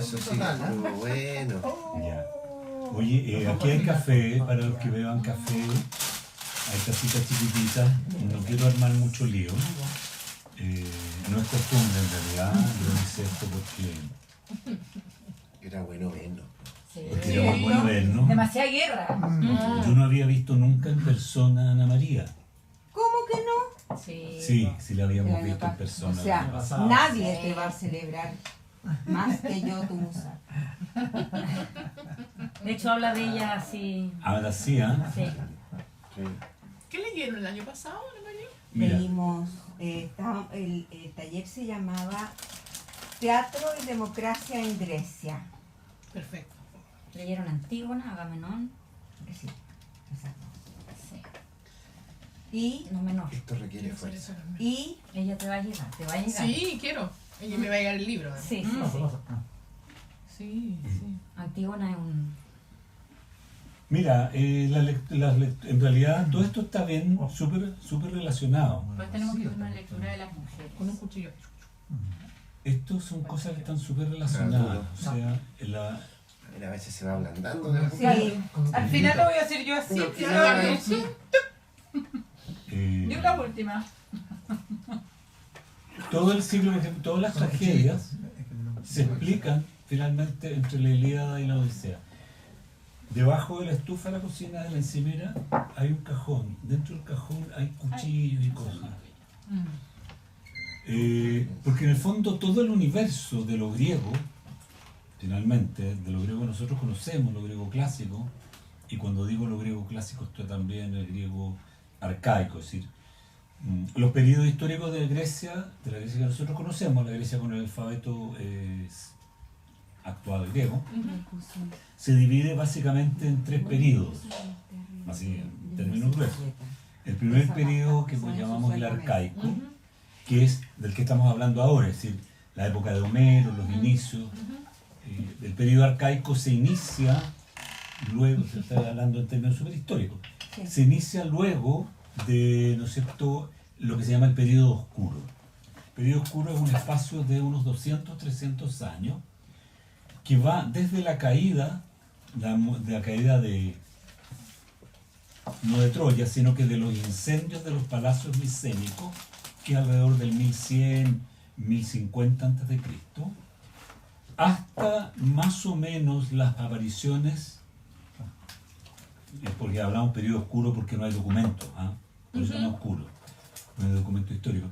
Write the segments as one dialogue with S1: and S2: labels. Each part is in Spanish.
S1: eso sí,
S2: total, ¿eh?
S1: estuvo bueno.
S3: Ya. Oye, aquí hay café, para los que beban café, hay tacitas chiquititas, no quiero armar mucho lío. No es costumbre en realidad, yo hice esto porque
S1: Era bueno vernos.
S4: Sí.
S3: era muy bueno vernos.
S4: Demasiada guerra.
S3: Yo no había visto nunca en persona a Ana María.
S5: ¿Cómo que no?
S4: Sí.
S3: Sí la habíamos
S5: El año
S3: visto en
S5: pasado.
S3: persona.
S5: O sea,
S3: el año pasado.
S5: nadie
S4: Sí.
S5: te va a celebrar más que yo tu musa.
S4: De hecho, habla de ella así.
S3: Ahora sí, ¿ah?
S4: Sí.
S1: Sí.
S2: ¿Qué leyeron el año pasado, Ana María?
S3: Mira,
S5: Leímos, el taller se llamaba Teatro y Democracia en Grecia.
S2: Perfecto.
S4: Leyeron Antígona, Agamenón.
S5: Sí, exacto.
S4: Sí.
S5: Y,
S4: No menor.
S1: Esto requiere
S2: Quiero hacer
S1: fuerza.
S2: eso también.
S5: y
S4: Ella te va a llegar, te va a llegar.
S2: Sí, quiero. Ella me va a llegar el libro.
S4: Sí, sí, sí.
S2: Sí, sí.
S4: Antígona es un.
S3: mira en realidad todo esto está bien, súper relacionado.
S6: Pues tenemos que hacer una lectura de las mujeres.
S2: Con un cuchillo.
S3: Estos son cosas que están súper relacionadas. O sea,
S1: Mira, a veces se va ablandando de a poco.
S5: sí,
S6: Al final lo voy a hacer yo así.
S2: No,
S6: y
S2: claro.
S6: luego así.
S3: eh,
S6: Yo la última.
S3: todo el siglo XX, todas las tragedias se explican finalmente entre la Ilíada y la Odisea. Debajo de la estufa de la cocina de la encimera hay un cajón. Dentro del cajón hay cuchillos y cosas. Porque en el fondo todo el universo de lo griego, finalmente, de lo griego que nosotros conocemos, lo griego clásico, y cuando digo lo griego clásico esto también el griego arcaico, es decir, los periodos históricos de Grecia, de la Grecia que nosotros conocemos, la Grecia con el alfabeto actual griego, se divide básicamente en tres periodos, así en términos gruesos. El primer periodo que llamamos el arcaico, que es del que estamos hablando ahora, es decir, la época de Homero, los inicios. El periodo arcaico se inicia luego, se está hablando en términos superhistóricos, se inicia luego de, ¿no es cierto?, lo que se llama el periodo oscuro. El periodo oscuro es un espacio de unos 200, 300 años que va desde la caída, de la caída de, no de Troya, sino que de los incendios de los palacios micénicos, que es alrededor del 1100, 1050 a.C., hasta más o menos las apariciones, porque hablamos periodo oscuro porque no hay documentos, por eso no es oscuro, no hay documento histórico,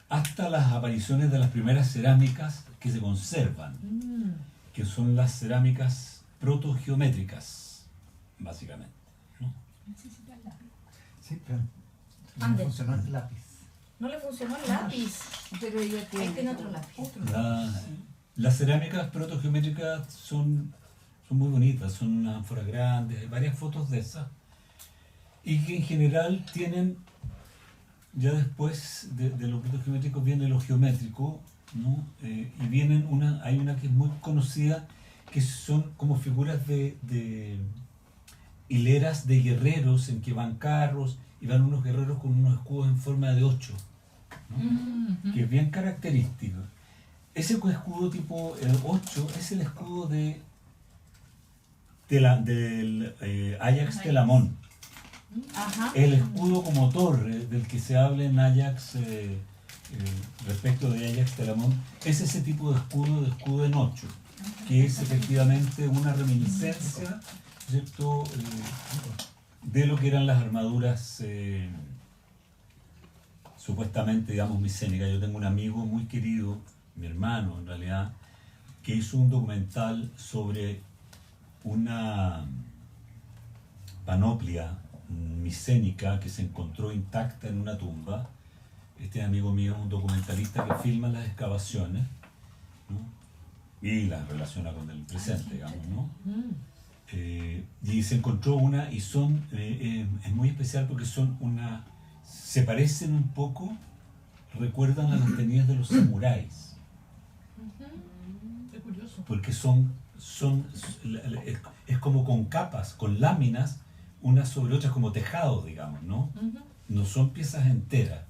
S3: hasta las apariciones de las primeras cerámicas que se conservan, que son las cerámicas protogeométricas, básicamente, ¿no?
S7: Sí, pero no
S4: Ande.
S7: funcionó el lápiz.
S4: No le funcionó el lápiz.
S5: pero ella
S4: Ahí tiene otro lápiz.
S3: Las cerámicas protogeométricas son muy bonitas, son unas ánforas grandes, hay varias fotos de esas, y que en general tienen, ya después de lo protogeométrico viene lo geométrico, ¿no? Y vienen hay una que es muy conocida, que son como figuras de hileras de guerreros en que van carros y van unos guerreros con unos escudos en forma de 8, ¿no? Que es bien característico. Ese escudo tipo 8 es el escudo del Ajax Telamón.
S4: Ajá.
S3: El escudo como torre del que se habla en Ajax, respecto de Ajax Telamón, es ese tipo de escudo en 8, que es efectivamente una reminiscencia, ¿cierto?, de lo que eran las armaduras supuestamente, digamos, micénicas. Yo tengo un amigo muy querido, mi hermano en realidad, que hizo un documental sobre una panoplia micénica que se encontró intacta en una tumba. Este amigo mío es un documentalista que filma las excavaciones, ¿no? Y las relaciona con el presente, digamos, ¿no? Y se encontró una y son, es muy especial porque se parecen un poco, recuerdan a las tenidas de los samuráis,
S2: Qué curioso.
S3: porque es como con capas, con láminas, unas sobre otras, como tejados, digamos, ¿no? No son piezas enteras.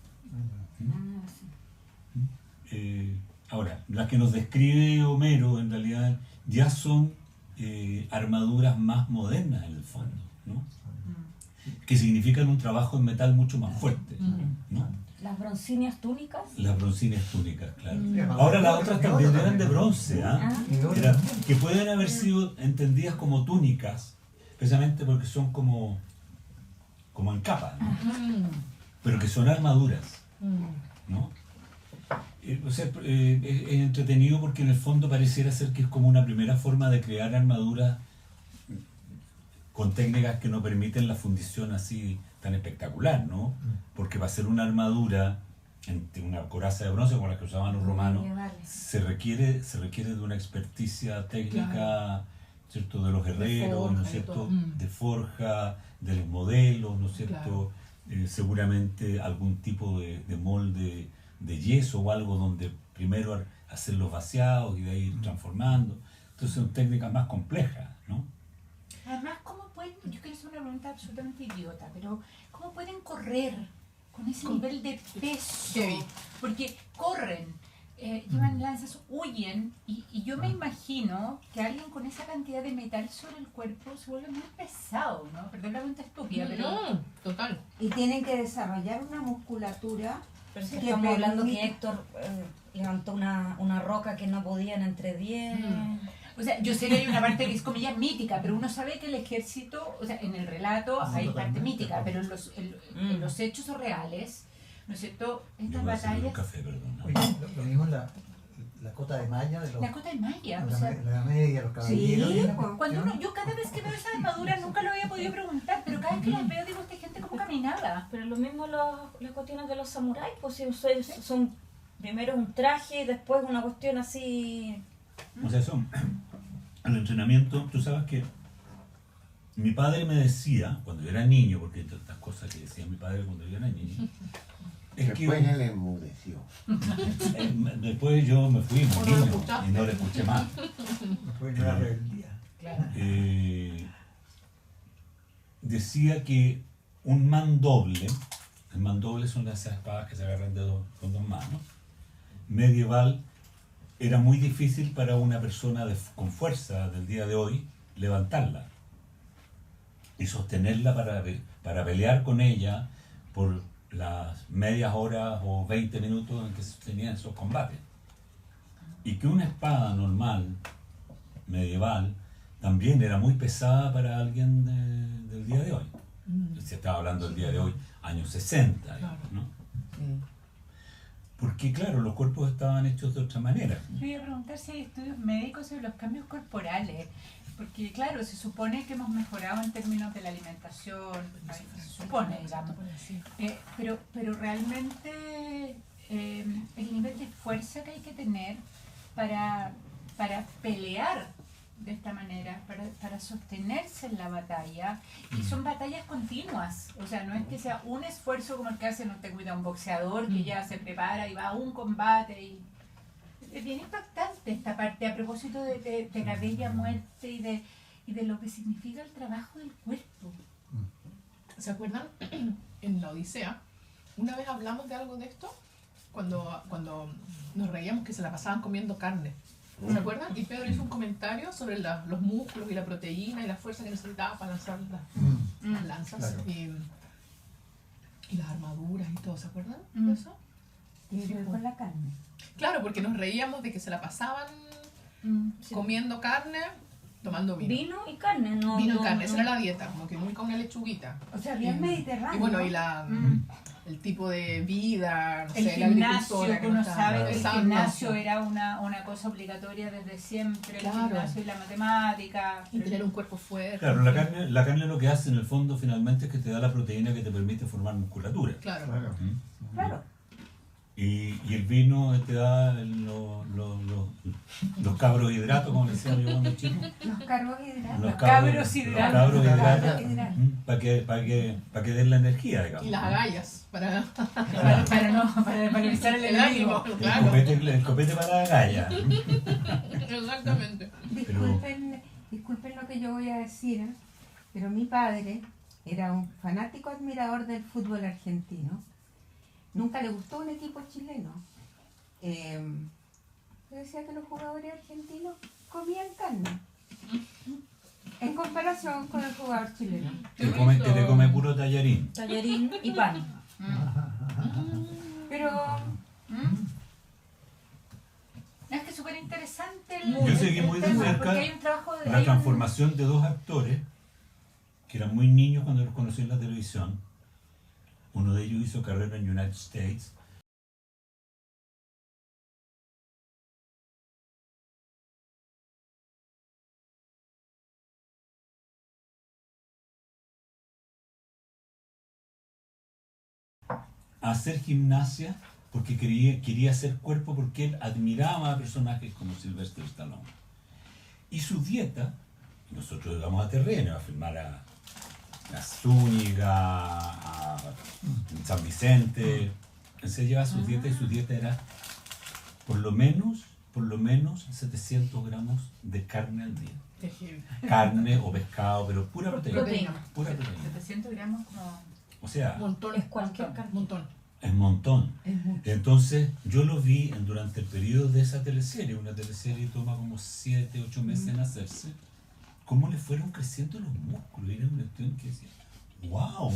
S3: Ahora, la que nos describe Homero, en realidad, ya son armaduras más modernas en el fondo, ¿no? Que significan un trabajo en metal mucho más fuerte, ¿no?
S4: Las broncíneas túnicas.
S3: Las broncíneas túnicas, claro.
S7: Mm.
S3: Ahora las otras también eran de bronce, ¿ah?
S7: Ah.
S3: Que pueden haber sido entendidas como túnicas, precisamente porque son como en capa, ¿no? Pero que son armaduras, ¿no? O sea, es entretenido porque en el fondo pareciera ser que es como una primera forma de crear armaduras con técnicas que no permiten la fundición así tan espectacular, ¿no? Porque para hacer una armadura, una coraza de bronce como la que usaban los romanos, se requiere de una experticia técnica,
S2: Claro.
S3: ¿cierto? De los herreros,
S2: forja
S3: ¿no es
S2: y
S3: cierto?
S2: todo.
S3: De forja, de los modelos, ¿no es cierto?
S2: Claro.
S3: Seguramente algún tipo de molde de yeso o algo donde primero hacer los vaciados y de ahí ir transformando. Entonces son técnicas más complejas, ¿no?
S6: Además, ¿cómo pueden, yo quiero hacer una pregunta absolutamente idiota, pero ¿cómo pueden correr con ese nivel de peso?
S2: Heavy.
S6: Porque corren, llevan lanzas, huyen, y yo me imagino que alguien con esa cantidad de metal sobre el cuerpo se vuelve muy pesado, ¿no? Perdón la pregunta estúpida, pero...
S2: Total.
S5: Y tienen que desarrollar una musculatura.
S4: Pero si
S5: que
S4: estamos hablando que
S5: permite-
S4: Héctor levantó una roca que no podían entre 10.
S6: O sea, yo sé que hay una parte que es comillas mítica, pero uno sabe que el ejército, o sea, en el relato hay parte mítica, pero en los hechos reales, ¿no es cierto?
S3: Yo
S6: Estas
S3: voy a servir un
S6: batallas...
S3: café, perdón.
S7: Oye, lo mismo en la cota de malla de los,
S6: La cota de malla, o
S7: la,
S6: sea...
S7: la media, los caballeros.
S5: Sí,
S7: ¿no?
S5: pues,
S6: Cuando uno, yo cada vez que veo esa armadura nunca lo había podido preguntar, pero cada vez que las veo digo, esta gente cómo caminaba.
S4: Pero lo mismo las cuestiones de los samuráis, pues si son primero un traje y después una cuestión así.
S3: O sea, el entrenamiento, tú sabes que mi padre me decía, cuando yo era niño, porque hay tantas cosas que decía mi padre cuando yo era niño, es que
S1: Después él enmudeció.
S3: después yo me fui
S2: ¿O no lo
S3: niño
S2: escuchaste?
S3: y no le escuché más.
S7: Después no era rebeldía.
S3: Decía que un mandoble, el mandoble son esas espadas que se agarran con dos manos, medieval, era muy difícil para una persona con fuerza del día de hoy levantarla y sostenerla para pelear con ella por las medias horas o 20 minutos en que se tenían esos combates. Y que una espada normal, medieval, también era muy pesada para alguien del día de hoy. Se estaba hablando del día de hoy, años 60,
S2: Claro.
S3: ¿no?
S5: sí.
S3: Porque claro, los cuerpos estaban hechos de otra manera.
S6: Yo iba a preguntar si hay estudios médicos sobre los cambios corporales, porque claro, se supone que hemos mejorado en términos de la alimentación, se supone, digamos, pero realmente el nivel de fuerza que hay que tener para pelear de esta manera, para sostenerse en la batalla, y son batallas continuas, o sea, no es que sea un esfuerzo como el que hace, no te cuida, un boxeador que ya se prepara y va a un combate, y es bien impactante esta parte a propósito de la bella muerte y de lo que significa el trabajo del cuerpo.
S2: ¿Se acuerdan? En la Odisea, una vez hablamos de algo de esto, cuando nos reíamos que se la pasaban comiendo carne. ¿Se acuerdan? Y Pedro hizo un comentario sobre los músculos y la proteína y la fuerza que necesitaba para lanzar las lanzas
S7: Claro.
S2: y las armaduras y todo. ¿Se acuerdan
S6: Mm.
S2: de eso?
S5: Tiene que ver con la carne.
S2: Claro, porque nos reíamos de que se la pasaban
S4: Sí.
S2: comiendo carne, tomando vino.
S4: Vino y carne, no.
S2: Vino y
S4: no-
S2: carne, esa
S4: no-
S2: era la dieta, como que nunca una lechuguita.
S5: O sea, bien mediterráneo.
S2: Y bueno,
S5: ¿no?
S2: y el tipo de vida, no
S6: El
S2: sé, la
S6: gimnasio,
S2: agricultura
S6: que uno
S2: no estaba-
S6: sabe que el
S2: Exacto.
S6: gimnasio era una cosa obligatoria desde siempre,
S2: Claro.
S6: el gimnasio y la matemática.
S2: Y tener un cuerpo fuerte.
S3: Claro, la carne lo que hace en el fondo finalmente es que te da la proteína que te permite formar musculatura.
S2: Claro.
S7: Claro.
S3: ¿Mm?
S5: Claro.
S3: Y el vino te da los cabros hidratos, como le decía yo cuando chico.
S5: Los carbohidratos.
S3: Los
S6: cabros hidratos.
S3: cabros hidratos,
S5: Carbohidratos.
S3: para que den la energía, digamos.
S2: Y las agallas para
S6: para evitar el
S2: el ánimo.
S6: enemigo.
S2: Claro.
S3: El copete para la galla.
S2: Exactamente.
S5: Disculpen lo que yo voy a decir, ¿eh? Pero mi padre era un fanático admirador del fútbol argentino. Nunca le gustó un equipo chileno. Yo decía que los jugadores argentinos comían carne. En comparación con el jugador chileno.
S3: Que te come puro tallarín.
S4: Tallarín y pan.
S5: Pero
S6: Es que es súper interesante
S3: Yo seguí muy de
S6: tema,
S3: cerca
S6: porque hay un trabajo de...
S3: la
S6: hay un-
S3: transformación de dos actores que eran muy niños cuando los conocí en la televisión. Uno de ellos hizo carrera en United States. A hacer gimnasia porque quería hacer cuerpo, porque él admiraba a personajes como Sylvester Stallone. Y su dieta, nosotros íbamos a terreno a filmar a Zúñiga, a San Vicente. Él se llevaba su dieta y su dieta era por lo menos 700 gramos de carne al día.
S2: Qué heavy.
S3: Carne o pescado, pero pura proteína.
S4: Proteína.
S3: Pura proteína.
S6: 700 gramos como...
S3: O sea,
S2: Un montón.
S4: Es cualquier carne.
S2: Un montón.
S3: es un montón.
S2: Es mucho.
S3: Entonces, yo lo vi durante el periodo de esa teleserie. Una teleserie toma como 7, 8 meses en hacerse. Cómo le fueron creciendo los músculos. Era una cuestión que decía, ¡wow!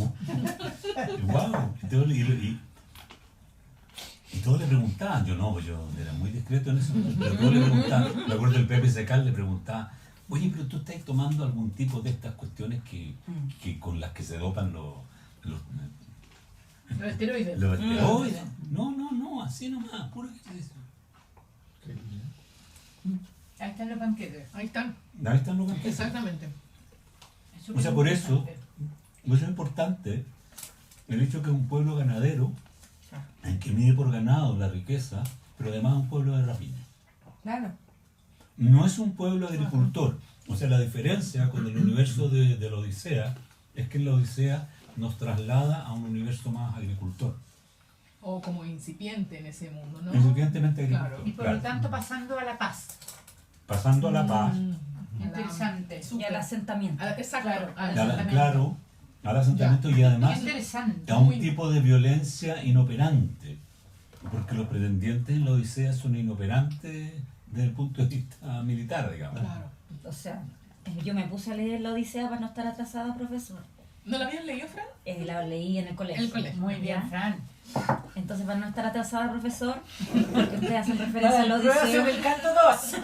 S3: ¡Wow! Y todos le preguntaban, yo era muy discreto en eso, pero todos le preguntaban. Me acuerdo el Pepe Secal le preguntaba, oye, pero tú estás tomando algún tipo de estas cuestiones que con las que se dopan los
S2: Los esteroides.
S3: esteroides. No, así nomás, puro ejercicio.
S6: Ahí están los banquetes.
S2: Ahí están.
S3: Ahí están los banquetes.
S2: Exactamente.
S6: Es súper
S3: O sea, por eso,
S6: interesante.
S3: es importante el hecho que es un pueblo ganadero, en que mide por ganado la riqueza, pero además es un pueblo de rapiña.
S5: claro,
S3: No es un pueblo agricultor. O sea, la diferencia con el universo de la Odisea es que en la Odisea nos traslada a un universo más agricultor.
S2: O como incipiente en ese mundo, ¿no?
S3: Incipientemente
S2: Claro.
S3: agricultor.
S6: Y por
S3: claro.
S6: lo tanto pasando a la paz.
S3: Pasando a la paz,
S6: Interesante.
S4: Y al asentamiento.
S2: Exacto.
S6: Claro,
S2: al
S6: asentamiento.
S3: claro, al asentamiento y
S6: Qué
S3: además
S6: interesante.
S3: a un tipo de violencia inoperante. Porque los pretendientes en la Odisea son inoperantes desde el punto de vista militar, digamos.
S2: Claro.
S4: O sea, yo me puse a leer la Odisea para no estar atrasada, profesor.
S2: ¿No la habías leído, Fran?
S4: La leí en el colegio.
S2: En el colegio.
S6: Muy bien,
S4: ¿Ya?
S6: Fran.
S4: Entonces, para no estar atrasada, profesor, porque ustedes hacen referencia a la Odisea.
S6: el canto 2.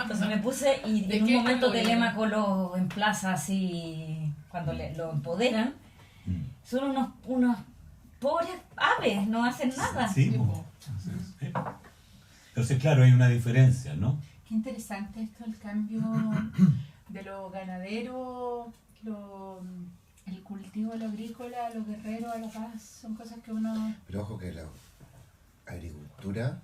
S4: Entonces me puse y
S2: ¿De
S4: en un
S2: qué
S4: momento
S2: color?
S4: Telémaco lo emplaza así, cuando lo empoderan,
S3: Mm.
S4: son unos pobres aves, no hacen nada.
S3: Sí,
S2: Sí,
S3: po.
S2: po.
S3: Sí. Entonces, claro, hay una diferencia, ¿no?
S6: Qué interesante esto, el cambio de lo ganadero, el cultivo, lo agrícola, lo guerrero, a la paz. Son cosas que uno...
S1: Pero ojo que la agricultura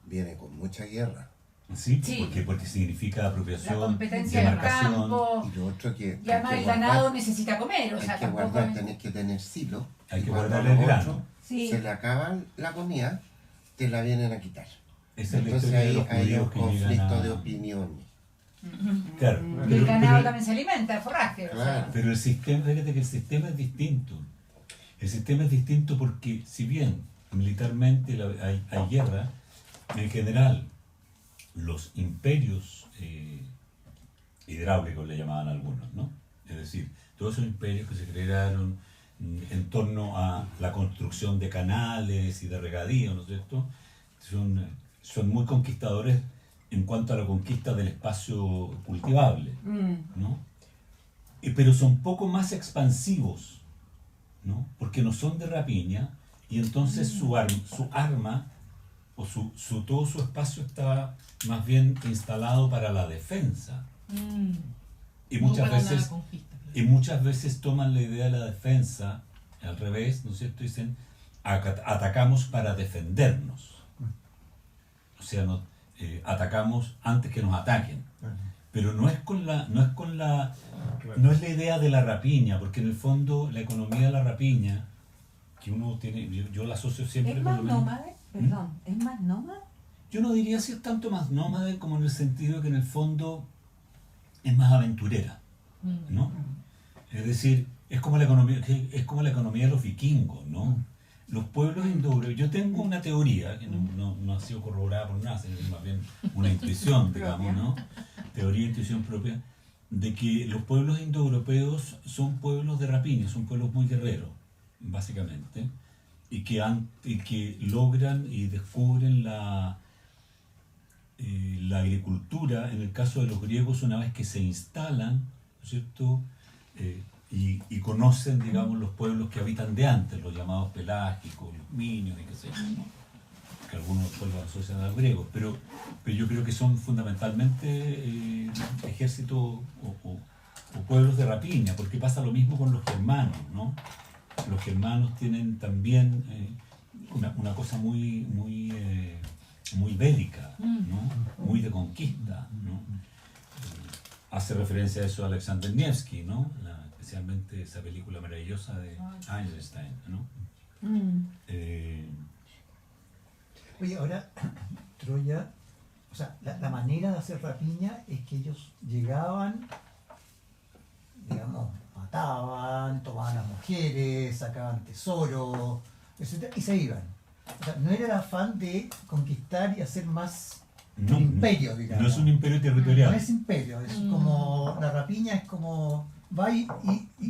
S1: viene con mucha guerra.
S3: Sí,
S6: Sí.
S3: porque significa
S6: La
S3: apropiación,
S6: competencia del
S3: demarcación.
S6: campo.
S1: Y lo otro que
S6: Y además el ganado necesita comer, o sea,
S1: hay que
S6: tampoco
S1: guardar,
S6: es-
S1: tenés que tener silo.
S3: Hay
S1: y
S3: que
S1: cuando
S3: guardar
S1: a
S3: el
S1: los
S3: grano.
S1: otros
S5: sí.
S1: se le acaban la comida, te la vienen a quitar.
S3: Esa es la
S1: Entonces
S3: historia de
S1: ahí
S3: los
S1: hay un
S3: judíos que llegan
S1: conflicto
S3: a...
S1: de opiniones.
S3: Claro,
S6: Y el ganado también se alimenta, de forraje. o sea.
S1: Claro.
S3: pero el sistema, fíjate que el sistema es distinto. El sistema es distinto porque si bien militarmente hay guerra, en general los imperios hidráulicos le llamaban algunos, ¿no? Es decir, todos esos imperios que se crearon en torno a la construcción de canales y de regadío, ¿no es cierto? Son muy conquistadores en cuanto a la conquista del espacio cultivable, ¿no? Pero son poco más expansivos, ¿no? Porque no son de rapiña y entonces su arma o todo su espacio está más bien instalado para la defensa. Y
S2: No
S3: muchas
S2: para la
S3: veces
S2: conquista.
S3: y muchas veces toman la idea de la defensa al revés, ¿no es cierto? Dicen, atacamos para defendernos. O sea, atacamos antes que nos ataquen. Pero no es la idea de la rapiña, porque en el fondo la economía de la rapiña, que uno tiene, yo la asocio siempre
S5: ¿Es
S3: con
S5: más
S3: lo mismo.
S5: nómade? Perdón, ¿es más nómade?
S3: Yo no diría si es tanto más nómade como en el sentido que en el fondo es más aventurera, ¿no? Es decir, es como la economía de los vikingos, ¿no? los pueblos indoeuropeos, yo tengo una teoría, que no ha sido corroborada por nada, sino más bien una intuición, digamos, ¿no? Teoría e intuición propia, de que los pueblos indoeuropeos son pueblos de rapiña, son pueblos muy guerreros, básicamente, y que logran y descubren la agricultura, en el caso de los griegos, una vez que se instalan, ¿no es cierto?, y conocen, digamos, los pueblos que habitan de antes, los llamados pelágicos, los minios y qué sé yo, ¿no? Que algunos pueblos asocian a los griegos, pero yo creo que son fundamentalmente ejércitos o pueblos de rapiña, porque pasa lo mismo con los germanos, ¿no? Los germanos tienen también una cosa muy bélica, ¿no? Muy de conquista, ¿no? Hace referencia a eso Alexander Nevsky, ¿no? Especialmente esa película maravillosa de Einstein, ¿no?
S7: Oye, ahora, Troya, o sea, la manera de hacer rapiña es que ellos llegaban, digamos, mataban, tomaban a las mujeres, sacaban tesoro, etc., y se iban. O sea, no era el afán de conquistar y hacer más un imperio, digamos.
S3: No es un imperio territorial.
S7: No es imperio, es como, la rapiña es como, va y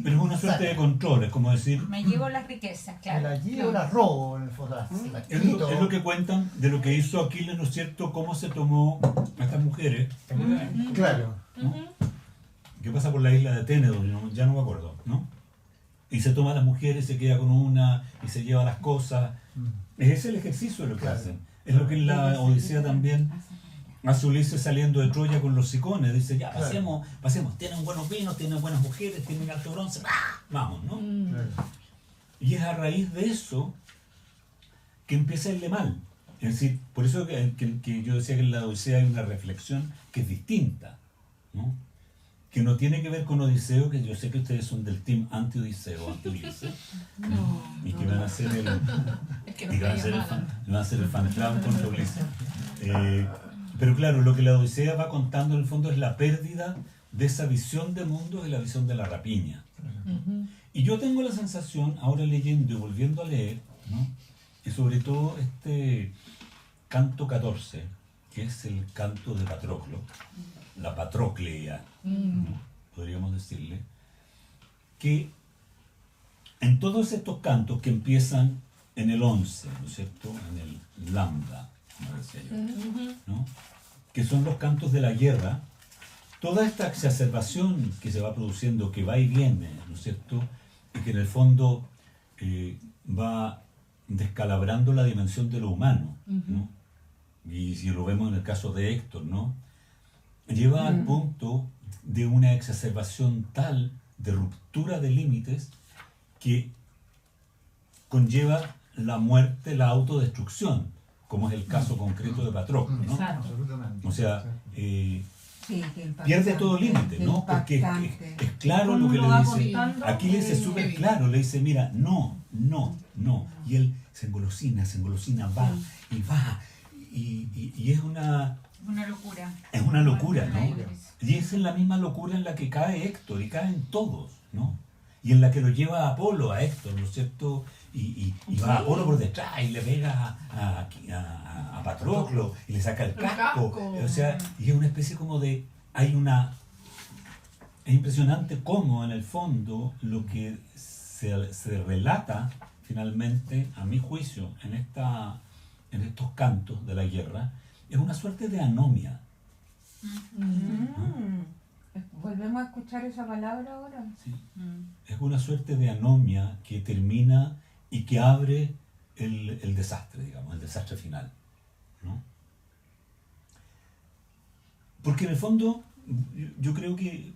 S3: pero es una suerte de control, es como decir...
S6: Me llevo las riquezas,
S7: me
S6: claro.
S7: la llevo, la robo, en el fondo, la
S3: Es lo que cuentan de lo que hizo Aquiles, ¿no es cierto? Cómo se tomó a estas mujeres. ¿Te acuerdas?
S7: Claro.
S3: ¿No? Que pasa por la isla de Ténedo, ya no me acuerdo, ¿no? Y se toma a las mujeres, se queda con una y se lleva las cosas. Es el ejercicio de lo que hacen. Es lo que en la Odisea también hace Ulises saliendo de Troya con los sicones. Dice, ya, pasemos, tienen buenos vinos, tienen buenas mujeres, tienen alto bronce, vamos, ¿no?
S7: Claro.
S3: Y es a raíz de eso que empieza a irle mal. Es decir, por eso que yo decía que en la Odisea hay una reflexión que es distinta, ¿no? Que no tiene que ver con Odiseo, que yo sé que ustedes son del team anti-Odiseo, anti-Ulises, y que van a ser el,
S2: Es que nos
S3: y van a
S2: caía
S3: ser el
S2: mal.
S3: van a ser el fan club contra Ulises. Pero claro, lo que la Odisea va contando en el fondo es la pérdida de esa visión de mundo y la visión de la rapiña. Y yo tengo la sensación, ahora leyendo y volviendo a leer, ¿no? Y sobre todo este canto 14, que es el canto de Patroclo, la Patroclea, ¿no? Podríamos decirle, que en todos estos cantos que empiezan en el 11, ¿no es cierto?, en el lambda, como decía yo, ¿no?, que son los cantos de la guerra, toda esta exacerbación que se va produciendo, que va y viene, ¿no es cierto?, y que en el fondo va descalabrando la dimensión de lo humano, ¿no? Y si lo vemos en el caso de Héctor, ¿no?, lleva al punto de una exacerbación tal de ruptura de límites que conlleva la muerte, la autodestrucción, como es el caso concreto de Patroclo, ¿no?
S2: Exacto.
S7: Absolutamente.
S3: O sea,
S5: Sí, qué impactante,
S3: pierde todo límite,
S5: qué
S3: ¿no? Porque
S5: impactante.
S3: es claro lo
S4: Cómo
S3: que
S4: lo
S3: le
S4: va
S3: dice.
S4: contando.
S3: Aquiles es súper claro, le dice, mira, no. Y él se engolosina, va y va. Y es una
S6: Locura.
S3: locura, ¿no? Y es en la misma locura en la que cae Héctor, y caen todos, ¿no? Y en la que lo lleva a Apolo, a Héctor, ¿no es cierto? Y va Apolo por detrás y le pega a Patroclo y le saca el casco. O sea, y es una especie como de... Es impresionante cómo en el fondo lo que se relata finalmente, a mi juicio, en estos cantos de la guerra, es una suerte de anomia.
S5: Volvemos a escuchar esa palabra ahora.
S3: ¿Sí? Es una suerte de anomia que termina y que abre el desastre, digamos, el desastre final, ¿no? Porque en el fondo, yo creo que,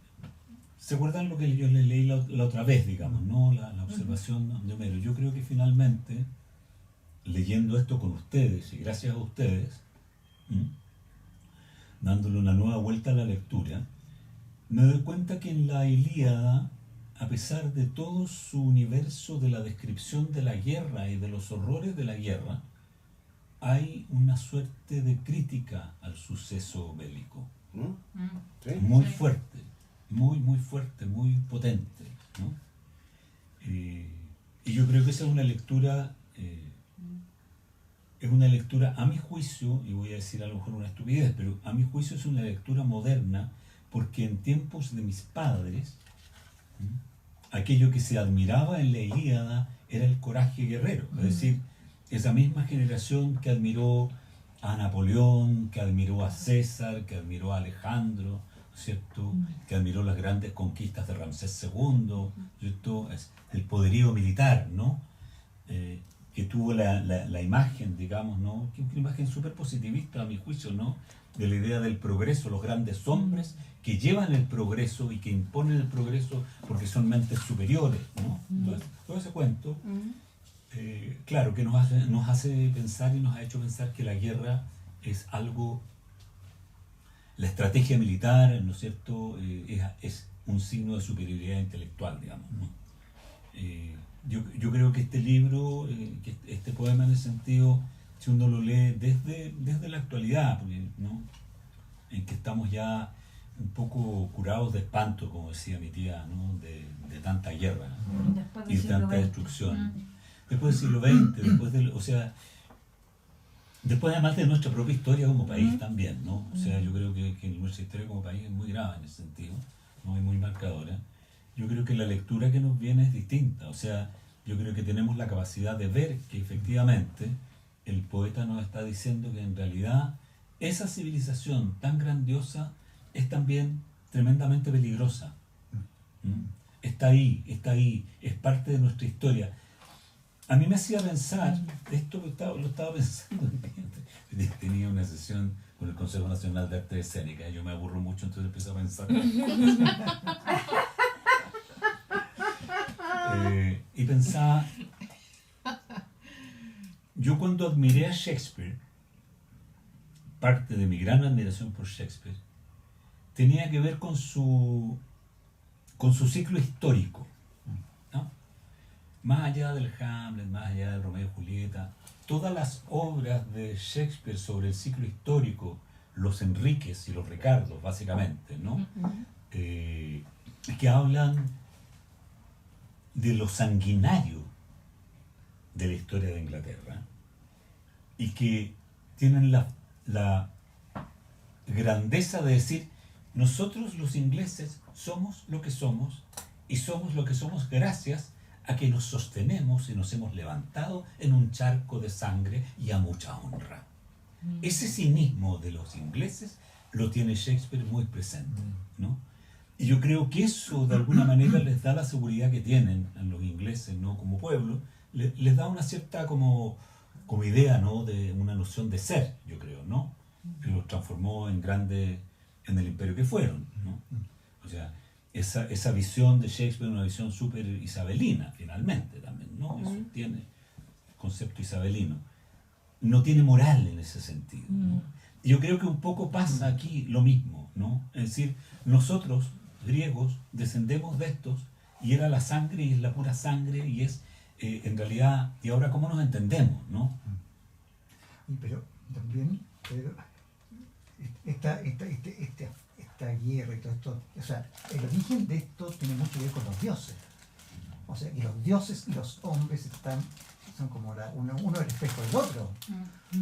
S3: ¿se acuerdan lo que yo les leí la otra vez, digamos, ¿no? La observación de Homero. Yo creo que finalmente, leyendo esto con ustedes y gracias a ustedes, dándole una nueva vuelta a la lectura, me doy cuenta que en la Ilíada, a pesar de todo su universo de la descripción de la guerra y de los horrores de la guerra, hay una suerte de crítica al suceso bélico.
S1: ¿Sí?
S3: Muy fuerte, muy fuerte, muy potente, ¿no? Y yo creo que esa es una lectura es una lectura, a mi juicio, y voy a decir a lo mejor una estupidez, pero a mi juicio es una lectura moderna, porque en tiempos de mis padres, aquello que se admiraba en la Ilíada era el coraje guerrero, es decir, esa misma generación que admiró a Napoleón, que admiró a César, que admiró a Alejandro, ¿cierto? Que admiró las grandes conquistas de Ramsés II, ¿cierto? Es el poderío militar, ¿no? Que tuvo la imagen, digamos, ¿no? Que es una imagen súper positivista a mi juicio, ¿no? De la idea del progreso, los grandes hombres que llevan el progreso y que imponen el progreso porque son mentes superiores, ¿no? Entonces, todo ese cuento, claro, que nos hace pensar y nos ha hecho pensar que la guerra es algo, la estrategia militar, ¿no es cierto?, es un signo de superioridad intelectual, digamos, ¿no? Yo creo que este libro, que este poema en ese sentido, si uno lo lee desde la actualidad, porque, ¿no?, en que estamos ya un poco curados de espanto, como decía mi tía, ¿no?, de tanta guerra, ¿no?,
S4: Después
S3: y
S4: del
S3: de
S4: siglo
S3: tanta
S4: XX.
S3: destrucción. Después del siglo XX, o sea, después además de nuestra propia historia como país también, ¿no? O sea, yo creo que nuestra historia como país es muy grave en ese sentido, ¿no? Y muy marcadora. Yo creo que la lectura que nos viene es distinta, o sea, yo creo que tenemos la capacidad de ver que efectivamente el poeta nos está diciendo que en realidad esa civilización tan grandiosa es también tremendamente peligrosa. Está ahí, es parte de nuestra historia. A mí me hacía pensar, esto lo estaba pensando, tenía una sesión con el Consejo Nacional de Arte Escénica, yo me aburro mucho, entonces empecé a pensar. Y pensaba, yo cuando admiré a Shakespeare, parte de mi gran admiración por Shakespeare, tenía que ver con su ciclo histórico, ¿no? Más allá del Hamlet, más allá de Romeo y Julieta, todas las obras de Shakespeare sobre el ciclo histórico, los Enriques y los Ricardos, básicamente, ¿no? Que hablan de lo sanguinario de la historia de Inglaterra y que tienen la grandeza de decir, nosotros los ingleses somos lo que somos y somos lo que somos gracias a que nos sostenemos y nos hemos levantado en un charco de sangre y a mucha honra. Ese cinismo de los ingleses lo tiene Shakespeare muy presente, ¿no? Y yo creo que eso de alguna manera les da la seguridad que tienen a los ingleses, ¿no?, como pueblo, les da una cierta como idea, ¿no?, de una noción de ser, yo creo, ¿no? Que los transformó en grandes, en el imperio que fueron, ¿no? O sea, esa visión de Shakespeare es una visión súper isabelina, finalmente, también, ¿no? Eso tiene concepto isabelino. No tiene moral en ese sentido, ¿no? Y yo creo que un poco pasa aquí lo mismo, ¿no? Es decir, nosotros, griegos, descendemos de estos, y era la sangre, y es la pura sangre, y es, en realidad, y ahora cómo nos entendemos, ¿no?
S7: Pero también, esta guerra y todo esto, o sea, el origen de esto tiene mucho que ver con los dioses. O sea, y los dioses y los hombres son como uno el espejo del otro.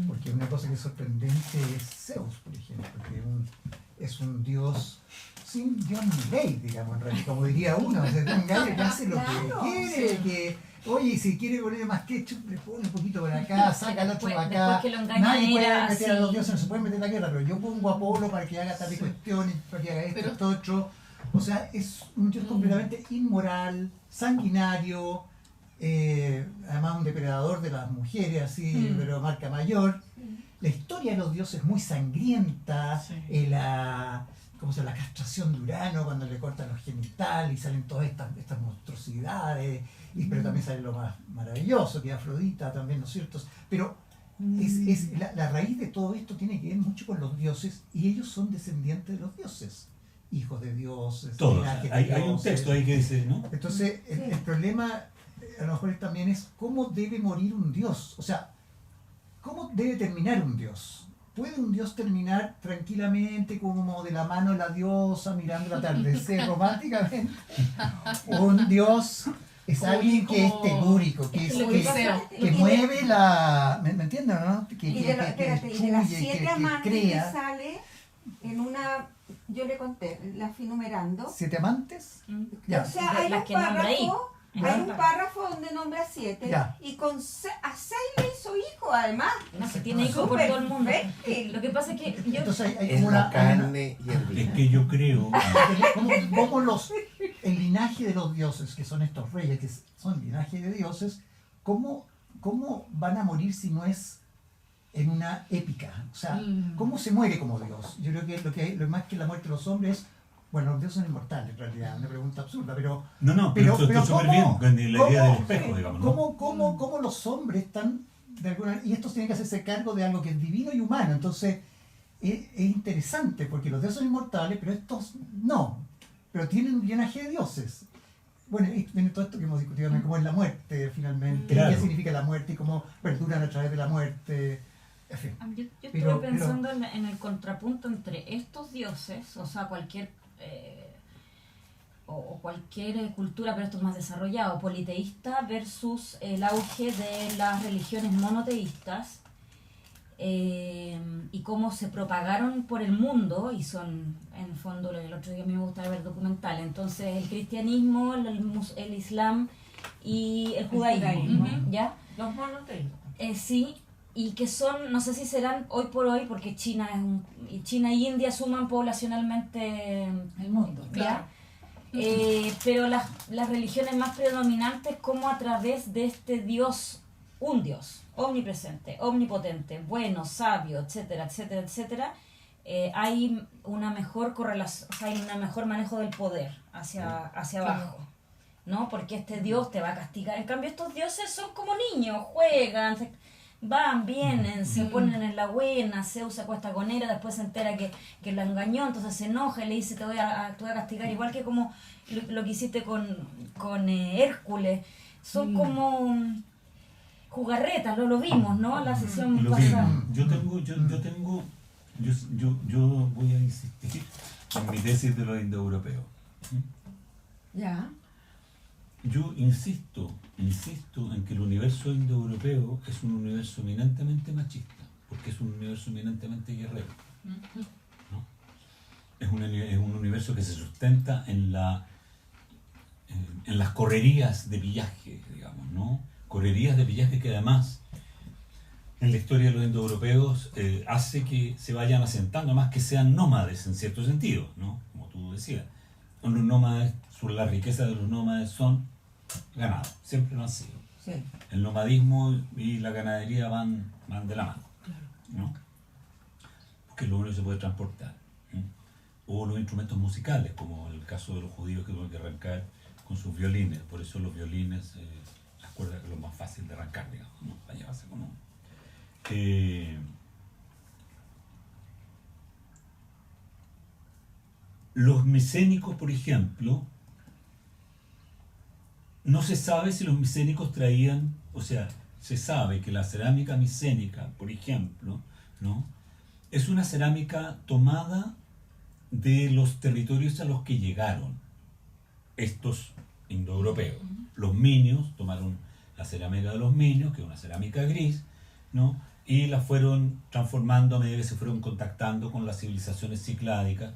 S7: Porque una cosa que es sorprendente es Zeus, por ejemplo, que es un dios sin Dios ni ley, digamos, en realidad, como diría uno, o sea, es un gallo que hace lo que quiere, que, oye, si quiere poner más ketchup, le pone un poquito por acá, saca el otro por acá, nadie puede meter a los dioses, no se puede meter en la guerra, pero yo pongo a Apolo para que haga tal cuestión, para que haga esto, otro, o sea, es un dios completamente inmoral, sanguinario, además un depredador de las mujeres, así, pero marca mayor. La historia de los dioses es muy sangrienta, la castración de Urano cuando le cortan los genitales y salen todas estas monstruosidades, pero también sale lo más maravilloso, que es Afrodita también, ¿no es cierto? Pero la raíz de todo esto tiene que ver mucho con los dioses, y ellos son descendientes de los dioses, hijos de dioses.
S3: Todos, hay un texto ahí que dice, ¿no?
S7: Entonces, el problema a lo mejor también es cómo debe morir un dios, o sea, cómo debe terminar un dios. ¿Puede un dios terminar tranquilamente como de la mano de la diosa mirando el atardecer románticamente? ¿O un dios es
S2: Como
S7: alguien que es
S2: como-
S7: telúrico, que, es,
S2: Lo
S7: que,
S2: deseo.
S7: que mueve la... ¿Me entiendes, no? Que,
S5: Y de, espérate, y de las
S7: fluye,
S5: 7
S7: que
S5: amantes que
S7: crea.
S5: sale en una, yo le conté, la fui numerando.
S7: 7 amantes. Ya.
S5: O sea,
S4: De
S5: hay
S4: las
S5: un
S4: que nombra ahí.
S5: párrafo, hay un párrafo donde nombra 7
S7: Ya.
S5: y con a 6 le hizo hijo además.
S4: No, se tiene hijos por todo el mundo.
S5: fértil.
S4: Lo que pasa es que yo
S7: Entonces hay
S1: Es
S7: como
S1: la carne y el
S3: Es
S1: vino.
S3: que yo creo,
S7: como el linaje de los dioses, que son estos reyes, que son linaje de dioses, ¿cómo van a morir si no es en una épica? O sea, ¿cómo se muere como Dios? Yo creo que lo más que la muerte de los hombres es, bueno, los dioses son inmortales en realidad, una pregunta absurda, pero
S3: pero está súper bien,
S7: ¿cómo-
S3: con la idea del
S7: cómo-
S3: espejo, digamos, ¿no?
S7: ¿Cómo los hombres están de alguna y estos tienen que hacerse cargo de algo que es divino y humano? Entonces es interesante porque los dioses son inmortales, pero estos no, pero tienen un linaje de dioses. Bueno, y viene todo esto que hemos discutido también, cómo es la muerte finalmente,
S3: Claro.
S7: qué significa la muerte y cómo perduran a través de la muerte, en fin.
S4: Yo
S7: Pero-
S4: estuve pensando en el contrapunto entre estos dioses, o sea, cualquier o cualquier cultura, pero esto es más desarrollado, politeísta versus el auge de las religiones monoteístas, y cómo se propagaron por el mundo, y son, en el fondo, el otro día a mí me gusta ver documentales, entonces el cristianismo, el islam y el judaísmo,
S5: judaísmo.
S4: ¿ya?
S5: Los monoteístas.
S4: Sí, y que son, no sé si serán hoy por hoy, porque China y India suman poblacionalmente
S6: El mundo.
S4: ¿ya? Pero las religiones más predominantes, como a través de este Dios, un Dios omnipresente, omnipotente, bueno, sabio, etcétera, etcétera, etcétera, hay una mejor correlación, o sea, hay un mejor manejo del poder hacia abajo, ¿no? Porque este Dios te va a castigar. En cambio, estos dioses son como niños, juegan, van, vienen, se ponen en la buena, Zeus se acuesta con Hera, después se entera que la engañó, entonces se enoja y le dice te voy a castigar, igual que como lo que hiciste con Hércules. Son como jugarretas, lo vimos, ¿no? La sesión
S3: Lo
S4: pasada.
S3: mismo. Yo voy a insistir en mi tesis de los indoeuropeos.
S5: Ya.
S3: Yo insisto en que el universo indoeuropeo es un universo eminentemente machista, porque es un universo eminentemente guerrero, ¿no? Es un universo que se sustenta en las correrías de pillaje, digamos, ¿no? Correrías de pillaje que además en la historia de los indoeuropeos hace que se vayan asentando, más que sean nómades en cierto sentido, ¿no? Como tú decías. Los nómades, la riqueza de los nómades son ganado, siempre lo han sido.
S5: Sí.
S3: El nomadismo y la ganadería van de la mano, ¿no? Porque es lo único que se puede transportar, ¿no? O los instrumentos musicales, como el caso de los judíos que tuvieron que arrancar con sus violines. Por eso los violines, las cuerdas es lo más fácil de arrancar, digamos, ¿no? Para llevarse con uno. Los micénicos, por ejemplo, no se sabe si los micénicos traían, o sea, se sabe que la cerámica micénica, por ejemplo, ¿no? Es una cerámica tomada de los territorios a los que llegaron estos indoeuropeos. Los minios tomaron la cerámica de los minios, que es una cerámica gris, ¿no? Y la fueron transformando a medida que se fueron contactando con las civilizaciones cicládicas,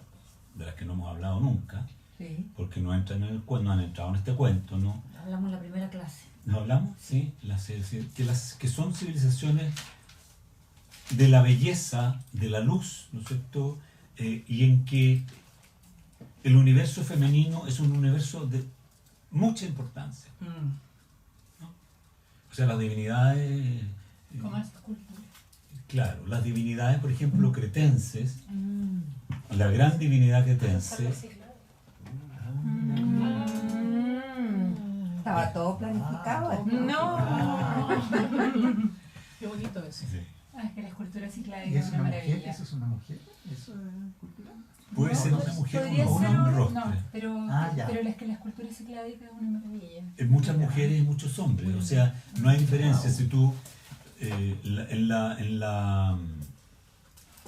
S3: de las que no hemos hablado nunca,
S5: Sí.
S3: porque no entran en el no han entrado en este cuento, ¿no?
S4: Hablamos en la primera clase.
S3: ¿No hablamos? Sí, que son civilizaciones de la belleza, de la luz, ¿no es cierto? Y en que el universo femenino es un universo de mucha importancia. O sea, las divinidades...
S6: Como esta cultura.
S3: Claro, las divinidades, por ejemplo, cretenses, la gran divinidad cretense,
S5: Estaba todo planificado.
S6: No.
S2: Qué bonito eso.
S3: sí,
S6: Es que la escultura
S7: ¿Y
S6: cicládica
S7: es
S6: es
S7: una
S6: una
S7: mujer?
S6: maravilla.
S7: ¿Eso es una mujer? ¿Eso es cultura?
S3: puede
S7: No,
S3: ser
S7: no
S3: una
S7: sé.
S3: mujer
S6: Podría
S3: o un
S6: ser
S3: hombre
S6: un-
S3: rostro.
S6: no, pero
S7: Ya.
S6: es que la escultura cicládica es una maravilla.
S3: Muchas mujeres y muchos hombres, o sea, no hay diferencia si tú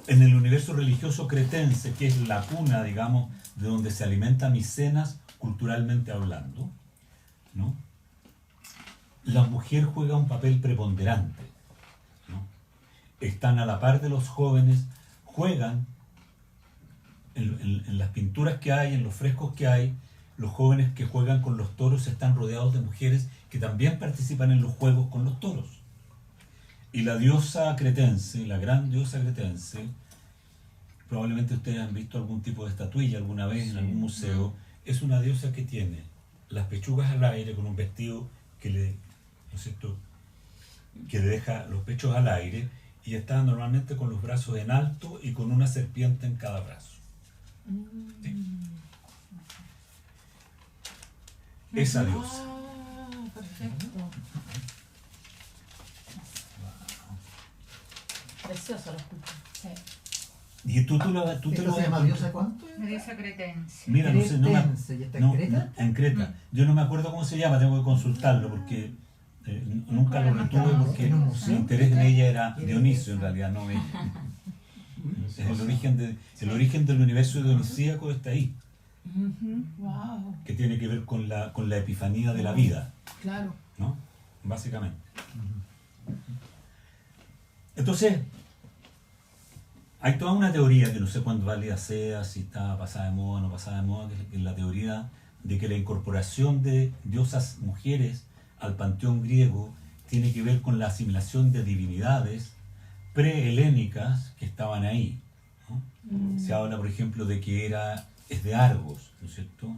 S3: en el universo religioso cretense, que es la cuna, digamos, de donde se alimenta Micenas culturalmente hablando, ¿no? la mujer juega un papel preponderante, ¿no? Están a la par de los jóvenes, juegan en las pinturas que hay, en los frescos que hay. Los jóvenes que juegan con los toros están rodeados de mujeres que también participan en los juegos con los toros. Y la diosa cretense, la gran diosa cretense, probablemente ustedes han visto algún tipo de estatuilla alguna vez en algún museo, es una diosa que tiene las pechugas al aire con un vestido que le, ¿no es cierto?, que le deja los pechos al aire, y está normalmente con los brazos en alto y con una serpiente en cada brazo. ¿Sí? Esa diosa.
S2: Ah, perfecto.
S4: Precioso la escultura.
S6: Sí.
S3: Y tú te
S7: ¿Esta
S3: lo
S7: se llama diosa cuánto?
S6: La diosa cretense.
S3: Mira, no sé, no me,
S7: Cretense, ¿y está en
S3: no,
S7: Creta?
S3: en Creta. Yo no me acuerdo cómo se llama, tengo que consultarlo porque nunca lo retuve porque
S7: ¿En un
S3: mi
S7: museo?
S3: interés en ella era Dionisio en realidad, no ella. El origen del universo dionisíaco está ahí,
S2: Wow.
S3: que tiene que ver con la epifanía de la vida,
S2: Claro.
S3: ¿no? Básicamente. Entonces, hay toda una teoría que no sé cuán válida sea, si está pasada de moda o no pasada de moda, que es la teoría de que la incorporación de diosas mujeres al panteón griego tiene que ver con la asimilación de divinidades prehelénicas que estaban ahí, ¿no? Se habla, por ejemplo, de que es de Argos, ¿no es cierto?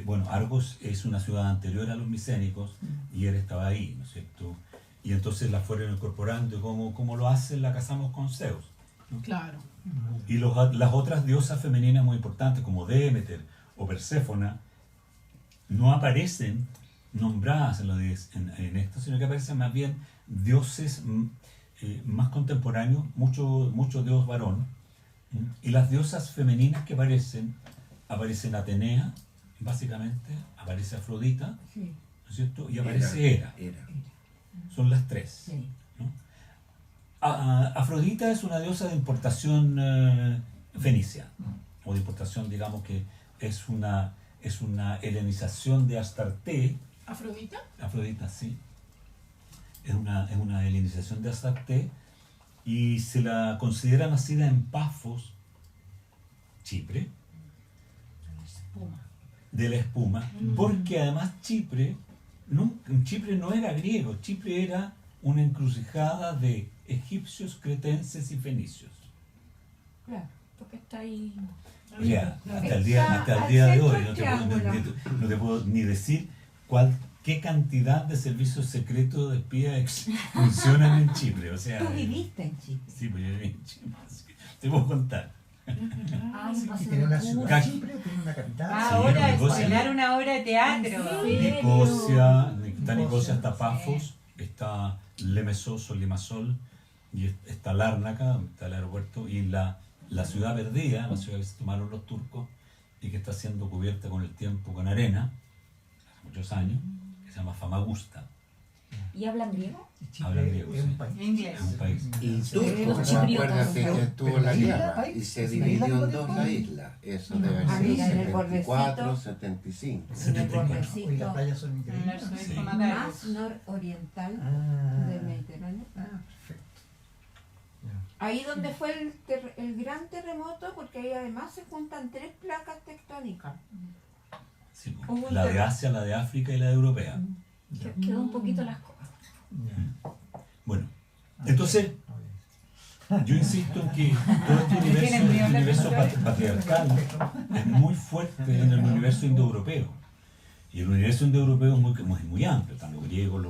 S3: Bueno, Argos es una ciudad anterior a los micénicos y él estaba ahí, ¿no es cierto? Y entonces la fueron incorporando, y como lo hacen, la casamos con Zeus, ¿no?
S2: Claro.
S3: Y las otras diosas femeninas muy importantes, como Demeter o Perséfona, no aparecen nombradas en esto, sino que aparecen más bien dioses más contemporáneos, mucho dios varón. Y las diosas femeninas que aparecen Atenea, básicamente, aparece Afrodita, ¿no es cierto? Y aparece Hera. Son las tres.
S4: Sí.
S3: ¿No? Afrodita es una diosa de importación fenicia, o de importación, digamos que es una helenización de Astarte.
S2: ¿Afrodita?
S3: Afrodita, sí. Es una helenización de Astarte, y se la considera nacida en Pafos, Chipre, de la espuma, porque además Chipre no era griego, Chipre era una encrucijada de egipcios, cretenses y fenicios.
S4: Claro, porque está ahí.
S3: O sea, hasta el
S5: Está
S3: día de
S5: al
S3: hoy
S5: centro del
S3: no te puedo ni decir qué cantidad de servicios secretos de espías funcionan en Chipre. O sea,
S5: Tú viviste en Chipre.
S3: sí, pues yo viví en Chipre. Así que te puedo contar.
S4: Ay,
S7: ¿Y
S4: va a ser
S7: tiene una
S4: un
S7: ciudad
S3: Cachi.
S7: Chipre o tiene una capital?
S6: Ahora
S3: Nicosia.
S6: estrenar una obra de teatro.
S4: Sí.
S3: Nicosia, está
S7: Nicosia.
S3: Nicosia, está Pafos, está Lemesos o Limasol, y está Lárnaca, está el aeropuerto, y la ciudad perdida, la ciudad que se tomaron los turcos y que está siendo cubierta con el tiempo con arena, hace muchos años, que se llama Famagusta.
S4: ¿Y hablan griego?
S7: Chipre
S3: Habla griego,
S7: es
S3: sí.
S7: un país.
S6: Inglés.
S3: Es un país.
S1: Y
S7: Sí,
S1: Turco,
S4: los chipriotas.
S1: acuérdate que
S7: Pero-
S1: estuvo
S7: pero
S1: la
S7: la isla,
S1: guerra
S7: país,
S1: y se
S7: es una
S1: dividió
S7: isla
S1: en
S7: como
S1: dos
S7: de-
S1: la isla. Eso debe
S5: Ah,
S1: ser
S5: mira, en el
S1: 74,
S5: bordecito.
S1: 75.
S5: En el
S3: 74.
S5: bordecito
S7: Oye, las playas son
S6: En el
S7: increíbles.
S6: arzobispo
S3: Sí.
S6: Matarios.
S5: más nororiental
S7: Ah,
S5: del Mediterráneo.
S7: perfecto.
S5: Ahí donde fue el gran terremoto, porque ahí además se juntan tres placas tectónicas.
S3: Sí,
S6: Hubo un
S3: la de
S6: terremoto.
S3: Asia, la de África y la de Europea.
S4: Quedó un poquito las cosas.
S7: Ya.
S3: Bueno, entonces
S7: Ah, bien.
S3: yo insisto en que todo este universo patriarcal es muy fuerte en el universo indoeuropeo. Y el universo indoeuropeo es muy amplio. Están los griegos,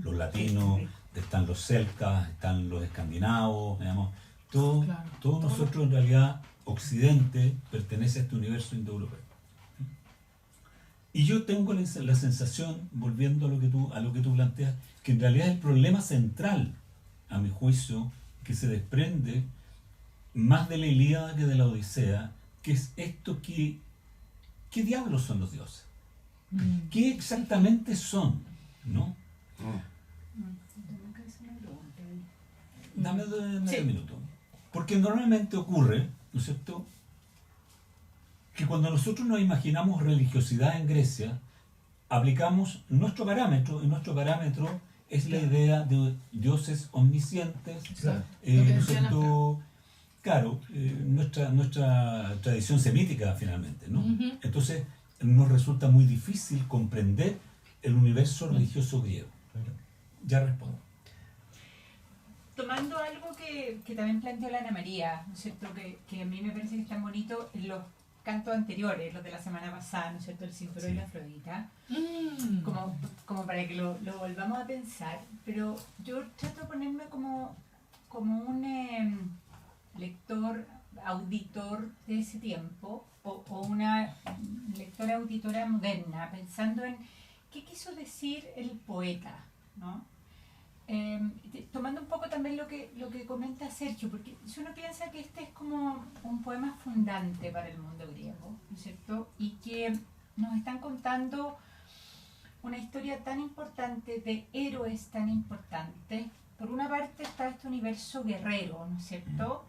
S3: los latinos, están los celtas, están los escandinavos, digamos.
S2: Claro.
S3: Todos nosotros en realidad, Occidente, pertenece a este universo indoeuropeo. Y yo tengo la sensación, volviendo a lo que tú planteas, que en realidad el problema central, a mi juicio, que se desprende más de la Ilíada que de la Odisea, que es esto que, ¿qué diablos son los dioses? ¿Qué exactamente son? ¿No? Dame medio minuto. Porque normalmente ocurre, ¿no es cierto?, que cuando nosotros nos imaginamos religiosidad en Grecia, aplicamos nuestro parámetro, y nuestro parámetro es la idea de dioses omniscientes,
S1: Claro.
S2: Lo que
S3: ¿no es
S2: decía la
S3: cierto? Claro, nuestra tradición semítica finalmente, ¿no?
S2: Ujú.
S3: Entonces nos resulta muy difícil comprender el universo religioso griego. Ya respondo.
S6: Tomando algo que también planteó la Ana María, ¿no es cierto? Que a mí me parece que es tan bonito en los cantos anteriores, los de la semana pasada, ¿no es cierto? El cinturón y la Afrodita, como para que lo volvamos a pensar, pero yo trato de ponerme como un lector, auditor de ese tiempo, o una lectora auditora moderna, pensando en qué quiso decir el poeta, ¿no? Tomando un poco también lo que comenta Sergio, porque si uno piensa que este es como un poema fundante para el mundo griego, ¿no es cierto? Y que nos están contando una historia tan importante de héroes tan importantes. Por una parte está este universo guerrero, ¿no es cierto?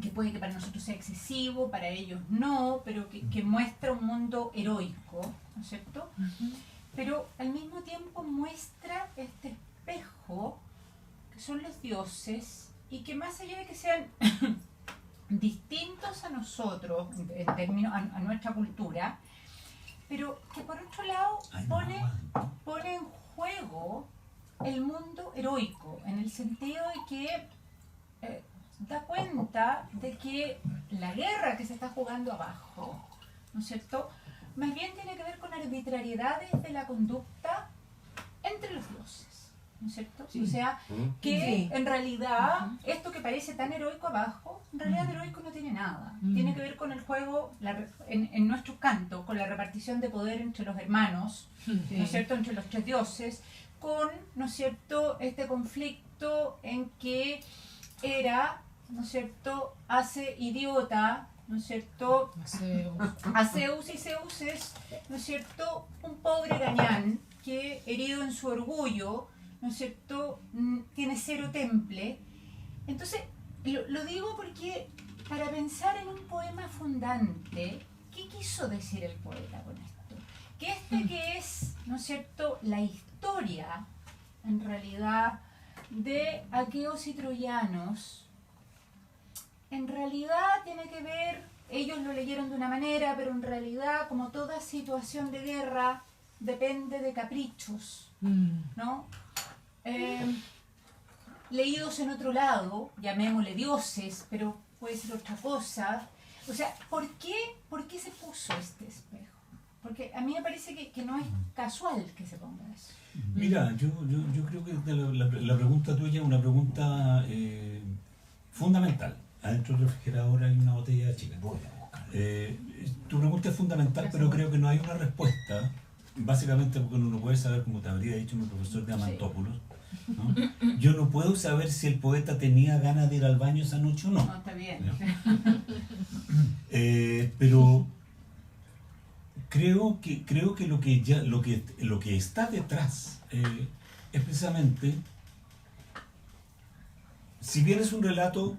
S6: Que puede que para nosotros sea excesivo, para ellos no, pero que muestra un mundo heroico, ¿no es cierto? Pero al mismo tiempo muestra este espejo que son los dioses y que más allá de que sean distintos a nosotros en términos a nuestra cultura, pero que por otro lado pone en juego el mundo heroico, en el sentido de que da cuenta de que la guerra que se está jugando abajo, ¿no es cierto?, más bien tiene que ver con arbitrariedades de la conducta entre los dioses, ¿no es cierto?
S5: Sí.
S6: O sea, que
S5: Sí.
S6: en realidad esto que parece tan heroico abajo, en realidad heroico no tiene nada. Tiene que ver con el juego, en nuestros cantos, con la repartición de poder entre los hermanos, ¿no es cierto?, entre los tres dioses, con, ¿no es cierto?, este conflicto en que Hera, ¿no es cierto?, hace idiota, ¿no es cierto?, a Zeus, y Zeus es, ¿no es cierto?, un pobre gañán que, herido en su orgullo, ¿no es cierto?, tiene cero temple. Entonces, lo digo porque para pensar en un poema fundante, ¿qué quiso decir el poeta con esto? Que es, ¿no es cierto?, la historia, en realidad, de aqueos y troyanos, en realidad tiene que ver, ellos lo leyeron de una manera, pero en realidad, como toda situación de guerra, depende de caprichos, ¿no? Leídos en otro lado, llamémosle dioses, pero puede ser otra cosa. O sea, ¿por qué se puso este espejo? Porque a mí me parece que no es casual que se ponga eso.
S3: Mira, yo creo que la pregunta tuya es una pregunta fundamental. Adentro del refrigerador hay una botella chica. Tu pregunta es fundamental, pero creo que no hay una respuesta, básicamente porque uno no puede saber, como te habría dicho mi profesor de Amantópolos, ¿no? Yo no puedo saber si el poeta tenía ganas de ir al baño esa noche o no.
S6: No, está bien.
S3: ¿No? Pero creo que lo que está detrás es precisamente, si bien es un relato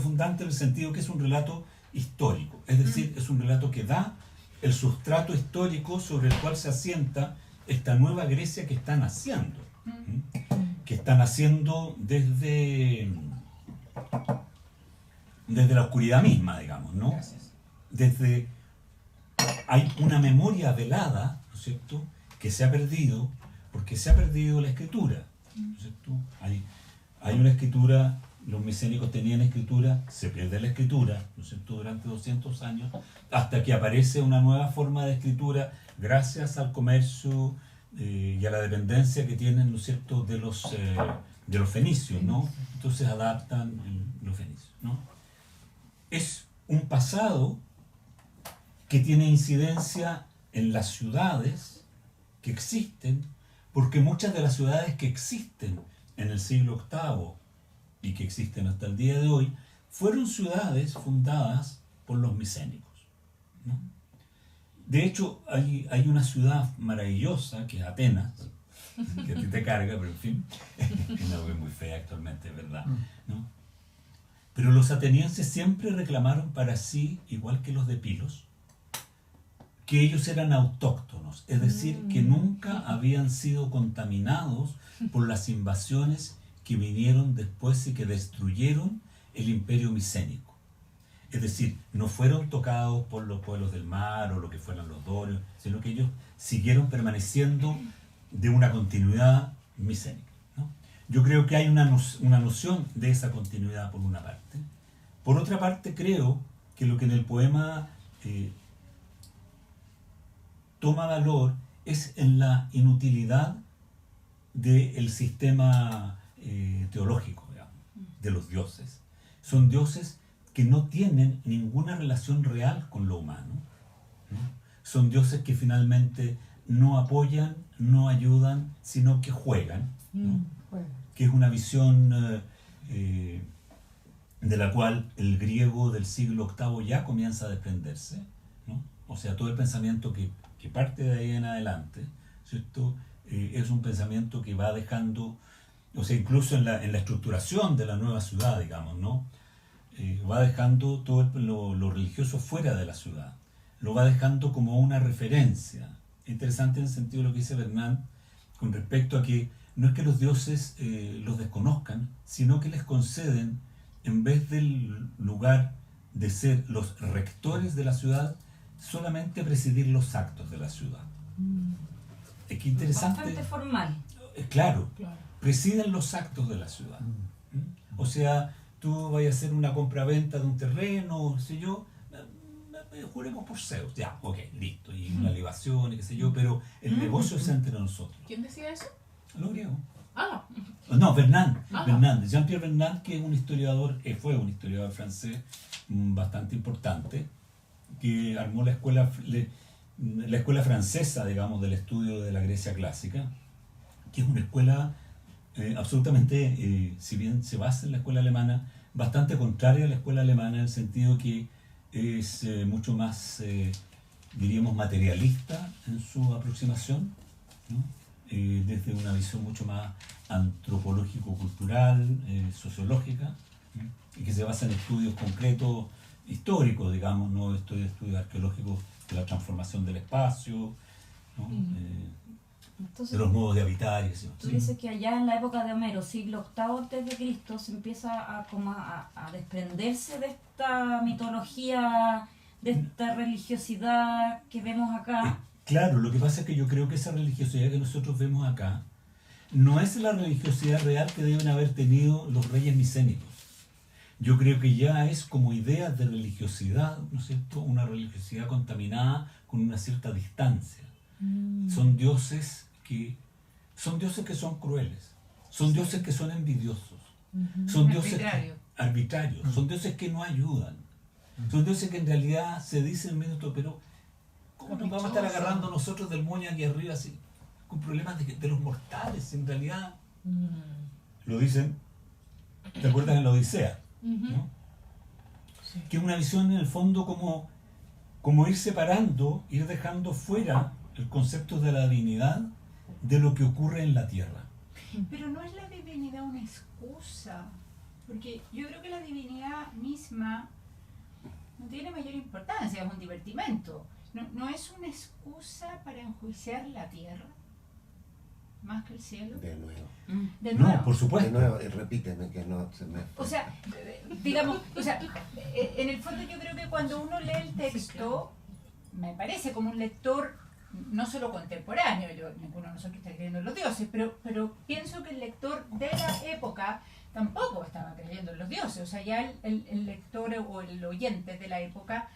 S3: fundante en el sentido que es un relato histórico, es decir, es un relato que da el sustrato histórico sobre el cual se asienta esta nueva Grecia que están haciendo, que están haciendo desde la oscuridad misma, digamos, ¿no? Desde hay una memoria velada, ¿no es cierto?, que se ha perdido, porque se ha perdido la escritura, ¿no es cierto? Hay una escritura. Los micénicos tenían escritura, se pierde la escritura, ¿no es cierto?, durante 200 años, hasta que aparece una nueva forma de escritura gracias al comercio y a la dependencia que tienen, ¿no es cierto?, de los fenicios, ¿no? Entonces adaptan los fenicios, ¿no? Es un pasado que tiene incidencia en las ciudades que existen, porque muchas de las ciudades que existen en el siglo VIII y que existen hasta el día de hoy, fueron ciudades fundadas por los micénicos, ¿no? De hecho, hay una ciudad maravillosa, que es Atenas, que a ti te carga, pero en fin, es una web muy fea actualmente, es verdad, ¿no? Pero los atenienses siempre reclamaron para sí, igual que los de Pilos, que ellos eran autóctonos, es decir, que nunca habían sido contaminados por las invasiones que vinieron después y que destruyeron el imperio micénico. Es decir, no fueron tocados por los pueblos del mar o lo que fueran los dorios, sino que ellos siguieron permaneciendo de una continuidad micénica, ¿no? Yo creo que hay una noción de esa continuidad por una parte. Por otra parte, creo que lo que en el poema toma valor es en la inutilidad del sistema teológico, digamos, de los dioses. Son dioses que no tienen ninguna relación real con lo humano, ¿no? Son dioses que finalmente no apoyan, no ayudan, sino que juegan, ¿no? Que es una visión de la cual el griego del siglo VIII ya comienza a desprenderse, ¿no? O sea, todo el pensamiento que parte de ahí en adelante, ¿cierto? Es un pensamiento que va dejando, o sea, incluso en la estructuración de la nueva ciudad, digamos, ¿no? Va dejando todo lo religioso fuera de la ciudad, lo va dejando como una referencia. Interesante en el sentido de lo que dice Bernard con respecto a que no es que los dioses los desconozcan, sino que les conceden, en vez del lugar de ser los rectores de la ciudad, solamente presidir los actos de la ciudad. Es que interesante.
S4: Bastante formal.
S3: Claro, presiden los actos de la ciudad. O sea, tú vas a hacer una compraventa de un terreno, qué sé yo, juremos por Zeus, ya, ok, listo, y una libación y qué sé yo, pero el negocio es entre nosotros.
S2: ¿Quién decía eso?
S3: Los griegos.
S2: Ah,
S3: No, Bernard,
S2: Ah.
S3: Jean-Pierre Bernard, que es un historiador, fue un historiador francés bastante importante, que armó la escuela francesa, digamos, del estudio de la Grecia clásica, que es una escuela absolutamente, si bien se basa en la escuela alemana, bastante contraria a la escuela alemana en el sentido que es mucho más, diríamos, materialista en su aproximación, ¿no? Desde una visión mucho más antropológico-cultural, sociológica, ¿no? Y que se basa en estudios concretos, históricos, digamos, no estudios arqueológicos de la transformación del espacio, ¿no?
S4: Entonces,
S3: De los modos de habitar y eso.
S4: tú dices que allá en la época de Homero, siglo VIII a.C., se empieza a desprenderse de esta mitología, de esta religiosidad que vemos acá.
S3: Claro, lo que pasa es que yo creo que esa religiosidad que nosotros vemos acá no es la religiosidad real que deben haber tenido los reyes micénicos. Yo creo que ya es como idea de religiosidad, ¿no es cierto? Una religiosidad contaminada con una cierta distancia. Son dioses que son crueles, son dioses que son envidiosos, son dioses arbitrarios, son dioses que no ayudan, son dioses que en realidad se dicen, pero ¿cómo nos vamos a estar agarrando nosotros del moño aquí arriba así, con problemas de los mortales? En realidad lo dicen, ¿te acuerdas en la Odisea? ¿No?
S2: Sí.
S3: Que es una visión en el fondo como ir separando, ir dejando fuera el concepto de la divinidad de lo que ocurre en la tierra.
S6: Pero no es la divinidad una excusa, porque yo creo que la divinidad misma no tiene mayor importancia, es un divertimento. No es una excusa para enjuiciar la tierra, más que el cielo.
S1: De nuevo.
S6: De nuevo.
S3: No, por
S1: De
S3: supuesto.
S1: nuevo, repíteme que no se me...
S6: O sea, digamos, en el fondo yo creo que cuando uno lee el texto, me parece como un lector no solo contemporáneo, ninguno de nosotros está creyendo en los dioses, pero pienso que el lector de la época tampoco estaba creyendo en los dioses. O sea, ya el lector o el oyente de la época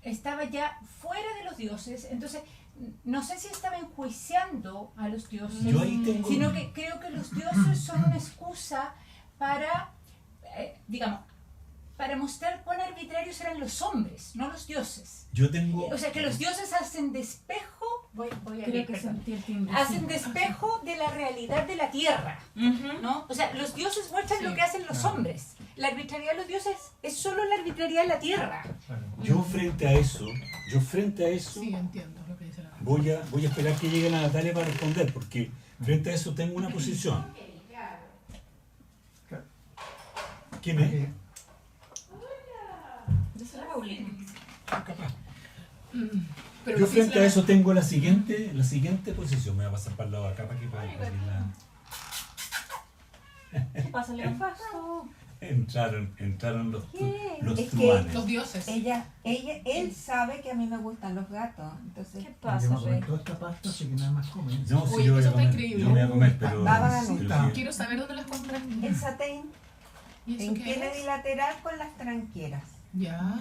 S6: estaba ya fuera de los dioses. Entonces, no sé si estaba enjuiciando a los dioses,
S3: Yo ahí tengo...
S6: sino que creo que los dioses son una excusa para, digamos, para mostrar cuán arbitrarios eran los hombres, no los dioses.
S3: Yo tengo...
S6: O sea, que los dioses hacen despejo, voy a
S4: Creo
S6: leer,
S4: que
S6: perdón.
S4: sentí el timbre.
S6: Hacen despejo de la realidad de la tierra, ¿no? O sea, los dioses muestran
S2: Sí.
S6: lo que hacen los hombres. La arbitrariedad de los dioses es solo la arbitrariedad de la tierra.
S3: Yo frente a eso,
S2: Sí, entiendo lo que dice la
S3: voy a esperar que llegue la Natalia para responder, porque frente a eso tengo una posición. ¿Quién es?
S4: Dice la Paulina.
S2: Pero
S3: Yo
S2: lo que
S3: frente a
S2: dice
S3: eso tengo la siguiente posición. Me voy a pasar para el lado de acá para que puedan ver la...
S4: Pásale un paso.
S3: Entraron los
S5: Es que
S3: truanes.
S2: los dioses.
S5: Él sabe que a mí me gustan los gatos, entonces
S4: ¿Qué
S7: Yo
S4: pasa,
S7: me comí
S4: Rey?
S7: toda esta pasta, así que nada más comer.
S3: No, sí,
S2: Oye,
S3: yo voy
S2: eso
S3: a
S2: está
S3: comer.
S2: increíble.
S3: Yo voy a comer, pero...
S5: Va,
S3: pero
S2: Quiero saber dónde las compraste.
S5: el satén
S2: ¿Y eso
S5: en
S2: qué
S5: Kennedy
S2: es?
S5: lateral con las tranqueras.
S2: Ya.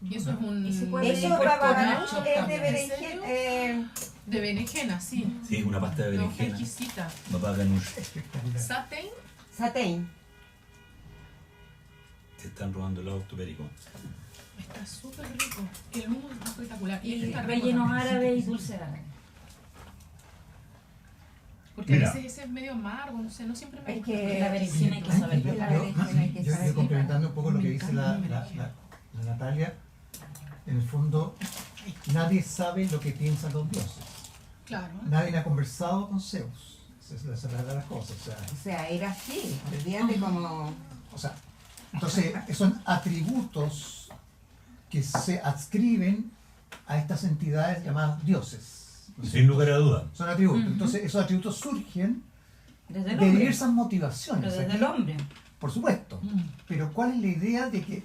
S2: Y eso es un...
S4: ¿Y si puede
S5: Eso
S4: venir
S5: va
S4: por
S5: a
S4: Nacho
S5: es de
S2: también.
S5: berenjena.
S2: De berenjena, sí.
S3: Sí, una pasta de
S2: No, qué
S3: berenjena.
S2: exquisita.
S3: Papá Ganush.
S7: Espectacular.
S2: Satén.
S5: Satén.
S3: Se están robando el auto, Perico.
S2: Está súper rico. El humo está espectacular. Y
S4: Y
S2: este está rico
S4: rellenos
S2: también.
S4: árabes y dulce árabe.
S2: Porque
S3: Mira.
S2: a veces ese es medio amargo, no sé, no siempre me
S5: Es
S2: gusta.
S5: que
S4: La berenjena hay que saber
S5: la
S4: preparar.
S5: berenjena hay que
S7: Yo
S5: saber
S7: complementando un poco lo
S2: Me
S7: que dice la
S2: encanta la berenjena.
S7: Natalia, en el fondo nadie sabe lo que piensan los dioses.
S2: Claro.
S7: Nadie ha conversado con Zeus. Esa es la verdad de las cosas.
S5: O sea, era así, olvídate como...
S7: O sea, entonces son atributos que se adscriben a estas entidades llamadas dioses. ¿no es
S3: Sin
S7: cierto?
S3: lugar a duda.
S7: Son atributos.
S4: Ujú.
S7: Entonces esos atributos surgen
S4: Desde el
S7: de
S4: hombre.
S7: diversas motivaciones.
S4: Pero desde
S7: Aquí,
S4: el hombre.
S7: por supuesto.
S2: Mm.
S7: Pero ¿cuál es la idea de que...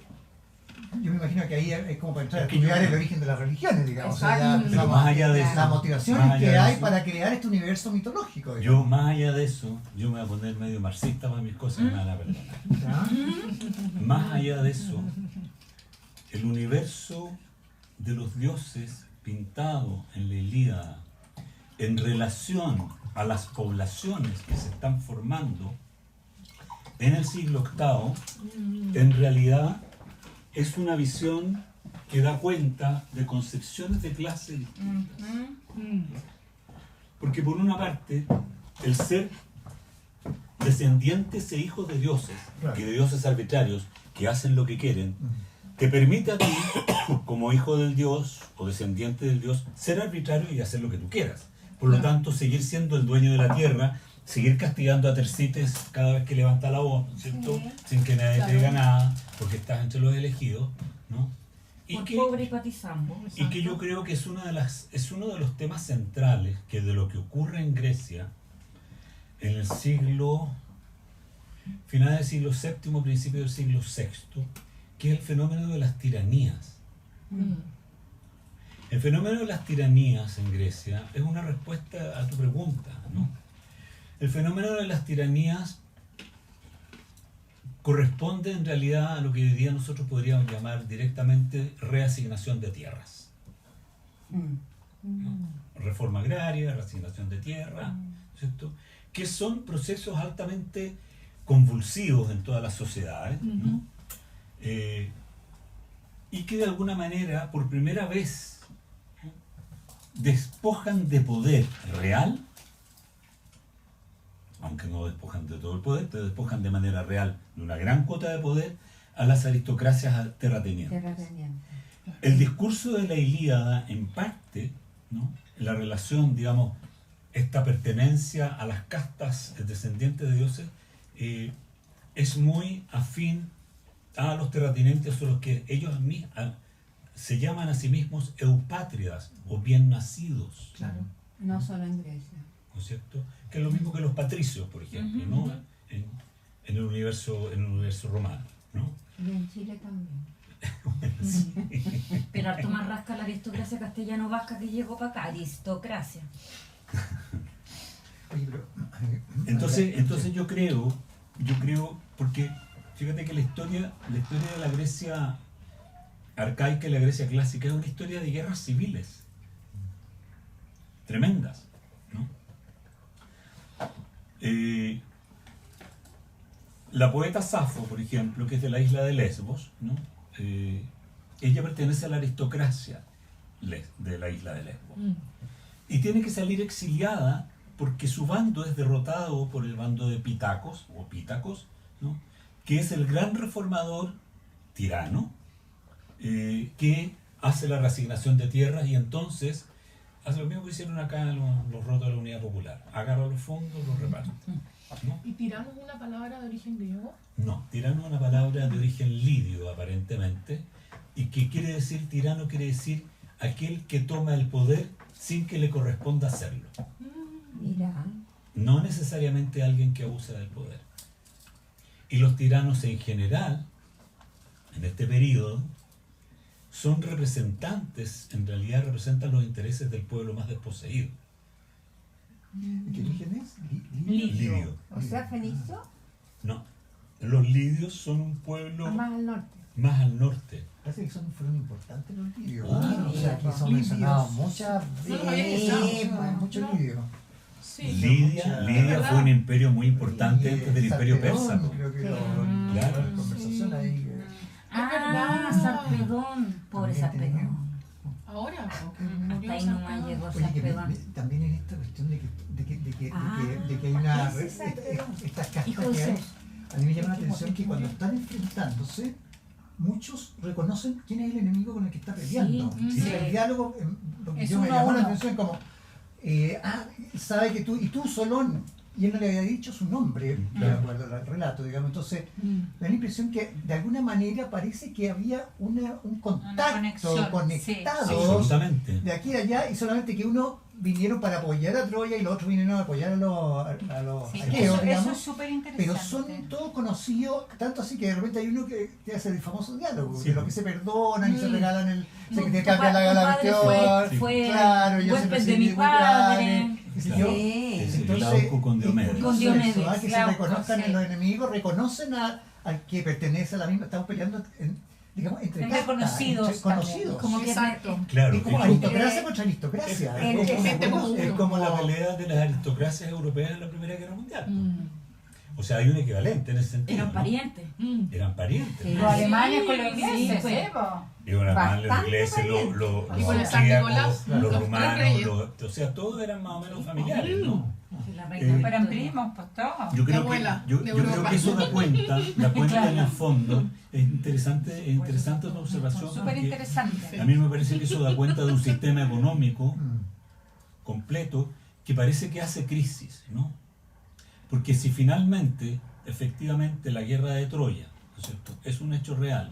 S7: Yo me imagino que ahí es como para entrar a
S3: Es que yo-
S7: estudiar el origen de las religiones, digamos. O sea, ya
S5: Exacto.
S3: Pero
S7: empezamos
S3: más
S7: a-
S3: allá de eso,
S7: las
S3: más
S7: motivaciones
S3: allá
S7: que
S3: de
S7: hay
S3: eso,
S7: para crear este universo mitológico.
S3: yo
S7: digamos.
S3: más allá de eso, yo me voy a poner medio marxista para mis cosas y me van a perdonar.
S7: ¿Ya?
S3: Más allá de eso, el universo de los dioses pintado en la Ilíada en relación a las poblaciones que se están formando en el siglo VIII, en realidad es una visión que da cuenta de concepciones de clase distintas.
S2: Mm.
S3: Porque por una parte, el ser descendientes e hijos de dioses,
S7: Claro.
S3: y de dioses arbitrarios, que hacen lo que quieren,
S7: Mm.
S3: te permite a ti, como hijo del dios o descendiente del dios, ser arbitrario y hacer lo que tú quieras. Por lo tanto, seguir siendo el dueño de la tierra, seguir castigando a tercites cada vez que levanta la voz, ¿no es cierto? Sin que nadie te
S2: Claro.
S3: diga nada, porque estás entre los elegidos, ¿no? Y
S4: Por
S3: que,
S4: pobre y patizambo.
S3: y que yo creo que es uno de los temas centrales que de lo que ocurre en Grecia en el final del siglo VII, principio del siglo VI, que es el fenómeno de las tiranías.
S2: Mm.
S3: El fenómeno de las tiranías en Grecia es una respuesta a tu pregunta, ¿no? El fenómeno de las tiranías corresponde en realidad a lo que hoy día nosotros podríamos llamar directamente reasignación de tierras. ¿No? Reforma agraria, reasignación de tierra, ¿cierto? Que son procesos altamente convulsivos en todas las sociedades, ¿no? Y que de alguna manera, por primera vez, ¿no?, despojan de poder real, aunque no despojan de todo el poder, pero despojan de manera real de una gran cuota de poder a las aristocracias terratenientes.
S5: Terrateniente.
S3: El discurso de la Ilíada, en parte, ¿no?, la relación, digamos, esta pertenencia a las castas descendientes de dioses, es muy afín a los terratenientes, o los que ellos se llaman a sí mismos eupátridas o bien nacidos,
S7: Claro.
S5: No solo en Grecia.
S3: ¿no es cierto? Que es lo mismo que los patricios, por ejemplo, ¿no? En el universo romano, ¿no?
S5: Y en Chile también.
S4: Pero harto más rasca la aristocracia castellano-vasca que llegó para acá. Aristocracia.
S7: Oye, pero,
S3: Entonces yo creo, porque fíjate que la historia de la Grecia arcaica y la Grecia clásica es una historia de guerras civiles tremendas, ¿no? La poeta Safo, por ejemplo, que es de la isla de Lesbos, ¿no? Ella pertenece a la aristocracia de la isla de Lesbos.
S2: Mm.
S3: Y tiene que salir exiliada porque su bando es derrotado por el bando de Pitacos, ¿no?, que es el gran reformador tirano, que hace la reasignación de tierras y entonces hace lo mismo que hicieron acá los rotos de la Unidad Popular. Agarra los fondos, los reparte, ¿no?
S2: ¿Y tirano es una palabra de origen griego?
S3: No, tirano es una palabra de origen lidio, aparentemente, y que quiere decir, tirano quiere decir aquel que toma el poder sin que le corresponda hacerlo.
S5: Mira.
S3: No necesariamente alguien que abusa del poder. Y los tiranos en general, en este periodo, son representantes, en realidad representan los intereses del pueblo más desposeído.
S7: ¿Qué origen es?
S3: Lidio.
S5: O sea, fenicio,
S3: No, los lidios son un pueblo
S5: más al norte.
S3: más al norte.
S7: Parece que fueron importantes los lidios.
S3: Ah,
S7: O sea, que son
S2: lidios.
S7: mencionados muchas
S2: No lo había escuchado.
S7: muchos lidios.
S2: Sí.
S3: Lidia
S2: ¿verdad?
S3: fue un imperio muy importante
S7: Y,
S3: antes del imperio
S7: Sarpedón,
S3: persa.
S7: Creo que
S3: Claro.
S7: la conversación ahí.
S4: Ah, Sarpedón, pobre
S7: También tiene
S4: Sarpedón.
S2: Ahora, porque
S4: Hasta
S2: murió
S4: ahí nomás
S2: Sarpedón.
S4: llegó
S7: Oye, que
S4: Sarpedón.
S7: también en esta cuestión de que hay
S5: ese Sarpedón.
S7: estas castas
S4: Hijo de
S7: que hay,
S4: Zeus.
S7: a mí me llama la atención que cuando están enfrentándose, muchos reconocen quién es el enemigo con el que está peleando.
S4: Sí,
S7: Y
S4: sí.
S7: el diálogo, lo que
S6: Es
S7: yo me
S6: uno a
S7: llamó la
S6: uno.
S7: atención es como, sabe que tú Solón, y él no le había dicho su nombre, de
S3: Claro.
S7: acuerdo al relato, digamos. Entonces,
S2: Mm.
S7: me da la impresión que de alguna manera parece que había un contacto,
S6: conexión,
S7: conectados
S3: Absolutamente.
S7: de aquí a allá, y solamente que uno vinieron para apoyar a Troya y los otros vinieron a apoyar a los
S6: Sí,
S7: aqueos,
S6: eso
S7: digamos.
S6: es súper interesante.
S7: Pero son todos conocidos, tanto así que de repente hay uno que hace el famoso diálogo,
S3: Sí.
S7: de los que se perdonan y se regalan se
S4: Tu
S7: te cambia la
S4: padre
S7: cuestión.
S4: fue
S7: Claro, yo
S4: huésped
S7: siempre
S4: de mi
S7: soy
S4: padre.
S7: qué sé
S3: Claro.
S7: yo.
S5: Sí.
S3: Es el
S7: Entonces,
S3: Glauco con Diomedes.
S7: incluso
S4: Con Diomedes,
S7: eso, que se
S4: Glauco,
S7: reconozcan
S6: sí.
S7: en los enemigos, reconocen al que pertenece a la misma, estamos peleando digamos, entre
S6: Entre
S7: castas,
S6: conocidos
S7: entre conocidos.
S6: también.
S4: Como que
S2: Exacto.
S3: Claro,
S7: Es como
S3: es
S7: aristocracia contra aristocracia.
S5: el-
S7: Es como-
S2: gente común.
S3: es como la pelea de las aristocracias europeas en la Primera Guerra Mundial.
S2: Mm.
S3: O sea, hay un equivalente en ese sentido.
S4: Eran
S3: ¿no?
S4: parientes.
S2: Mm.
S3: Eran parientes.
S5: Sí.
S6: Los alemanes con los
S4: Sí,
S6: ingleses,
S4: pues.
S6: ¿eh? Po?
S3: Y los alemanes, los
S5: Bastante
S3: ingleses,
S5: parientes.
S3: los
S2: Y con el San
S3: austríacos,
S2: Nicolás,
S3: los
S2: los
S3: rumanos,
S2: reyes.
S3: o sea, todos eran más o menos familiares, ¿no?
S4: La
S3: Eh,
S4: reina
S6: Pero en
S4: Victoria.
S6: primos, pues todos.
S3: Yo creo,
S2: abuela
S3: yo
S2: de
S3: creo
S2: Europa.
S3: que eso da cuenta
S6: Claro.
S3: en el fondo. Es interesante una observación.
S6: Súper
S3: porque
S6: interesante.
S3: a mí me parece que eso da cuenta de un sistema económico completo que parece que hace crisis, ¿no? Porque si finalmente, efectivamente, la guerra de Troya, ¿no es cierto?, es un hecho real,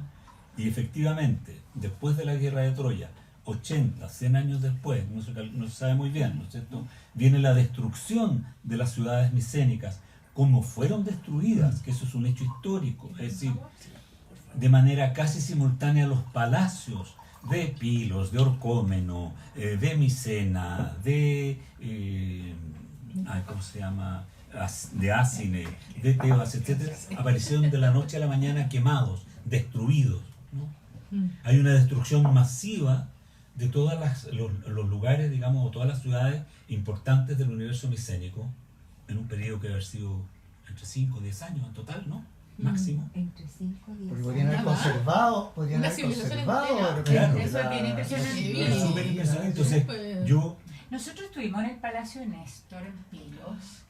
S3: y efectivamente, después de la guerra de Troya, 80, 100 años después, no se sabe muy bien, ¿no es cierto?, viene la destrucción de las ciudades micénicas, como fueron destruidas, que eso es un hecho histórico, es decir, de manera casi simultánea los palacios de Pilos, de Orcómeno, de Micena, ¿cómo se llama?, de Ácine, de Tebas, etcétera, aparecieron de la noche a la mañana quemados, destruidos, ¿no?
S2: Mm.
S3: Hay una destrucción masiva de todos los lugares, digamos, o todas las ciudades importantes del universo micénico, en un periodo que debe haber sido entre 5 o 10 años en total, ¿no? Máximo.
S5: Entre 5 y 10
S7: Porque podrían haber
S2: Nada.
S7: conservado,
S2: Una civilización
S7: conservado
S2: entera.
S7: de repente
S3: Claro.
S2: Eso es bien impresionante.
S3: Es súper impresionante. Entonces,
S2: Pues,
S3: yo
S6: Nosotros estuvimos en el Palacio de Néstor, en Pilos.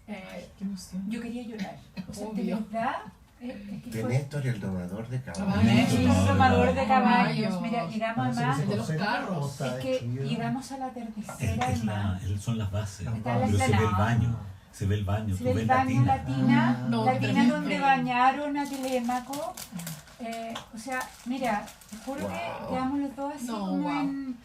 S2: qué emoción.
S6: Yo quería llorar. O sea, de
S2: Obvio.
S6: verdad, es que
S1: De
S6: fue...
S1: Néstor y el domador de
S2: Caballos.
S1: caballos.
S6: Néstor, el domador de caballos.
S2: Caballos.
S6: Mira, llegamos
S7: Parece que
S6: además...
S7: se
S2: el de los
S7: conserva
S2: carros.
S7: o está
S6: Es que
S7: destruido.
S6: llegamos a la
S3: es
S6: tercera
S3: que
S6: además.
S3: son las bases,
S7: Las
S6: Está la
S3: pero se ve el
S6: explanada.
S3: baño, se ve el baño,
S6: Se
S3: tú
S6: ve
S3: ves
S6: el
S3: la
S6: baño
S3: tina.
S6: latina,
S2: No,
S6: la
S2: qué
S6: tina
S2: tremendo.
S6: donde bañaron a Telémaco. O sea, mira, te juro que
S1: Wow.
S6: quedamos los dos así
S2: No,
S6: como
S2: wow.
S6: en...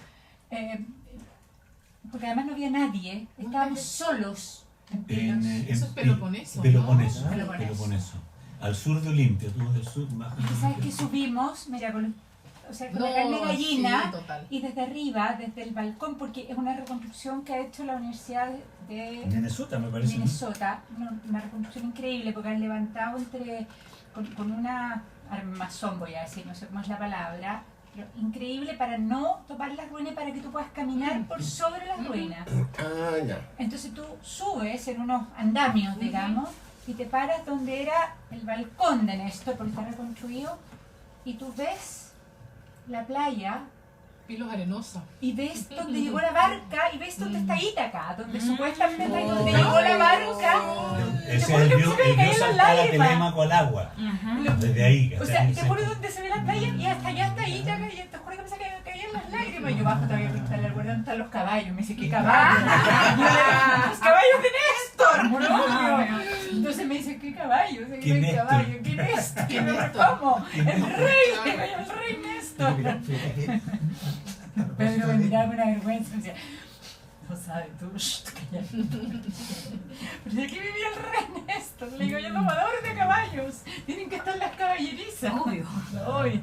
S6: porque además no había nadie, estábamos solos en Pilos.
S2: Eso es Peloponeso, ¿no?
S3: Peloponeso,
S6: Peloponeso.
S3: Peloponeso. Al sur de Olimpia, tú del sur más.
S6: Y tú sabes que subimos, mira, con la
S2: No,
S6: carne de gallina,
S2: sí, total.
S6: y desde arriba, desde el balcón, porque es una reconstrucción que ha hecho la Universidad de
S3: Minnesota, me parece. ¿no?
S6: Minnesota, una reconstrucción increíble, porque han levantado con una armazón, voy a decir, no sé cómo es la palabra, pero increíble para no topar las ruinas, para que tú puedas caminar por sobre las ruinas.
S1: Ah, ya.
S6: Entonces tú subes en unos andamios, digamos, y te paras donde era el balcón de Néstor, porque está reconstruido, y tú ves la playa,
S2: Pilos Arenosa.
S6: y ves donde llegó la barca, y ves donde está Ítaca, donde supuestamente ahí donde
S2: Oh.
S6: llegó la barca.
S3: Ese es
S6: Te juro
S3: el
S6: que
S3: dios,
S6: se me
S3: el
S6: caían
S3: dios
S6: las
S3: saltaba
S6: lágrimas.
S3: Telémaco al agua.
S4: Ajá.
S3: Desde ahí.
S6: O sea, te juro donde se ve la playa, y hasta allá está Ítaca, y te juro que me caían las lágrimas. Y yo bajo todavía a preguntarle al guardián, ¿dónde están los caballos? Me dice, ¿qué caballos? ¡Los caballos de Néstor! ¡No! Entonces me dice, ¿qué caballos?
S3: ¿Qué Néstor?
S6: caballo? ¿Qué Néstor?
S2: ¿Qué Néstor?
S6: ¿Cómo?
S3: ¿Qué
S6: El
S3: Néstor?
S6: rey, el rey Néstor.
S7: Fíjate que propósito
S6: Pedro me
S7: de-
S6: miraba con una vergüenza y me decía, no sabes tú, cállate. Pero de aquí vivía el rey Néstor. Le digo, yo domadores de caballos. Tienen que estar las caballerizas.
S4: Obvio.
S6: Obvio.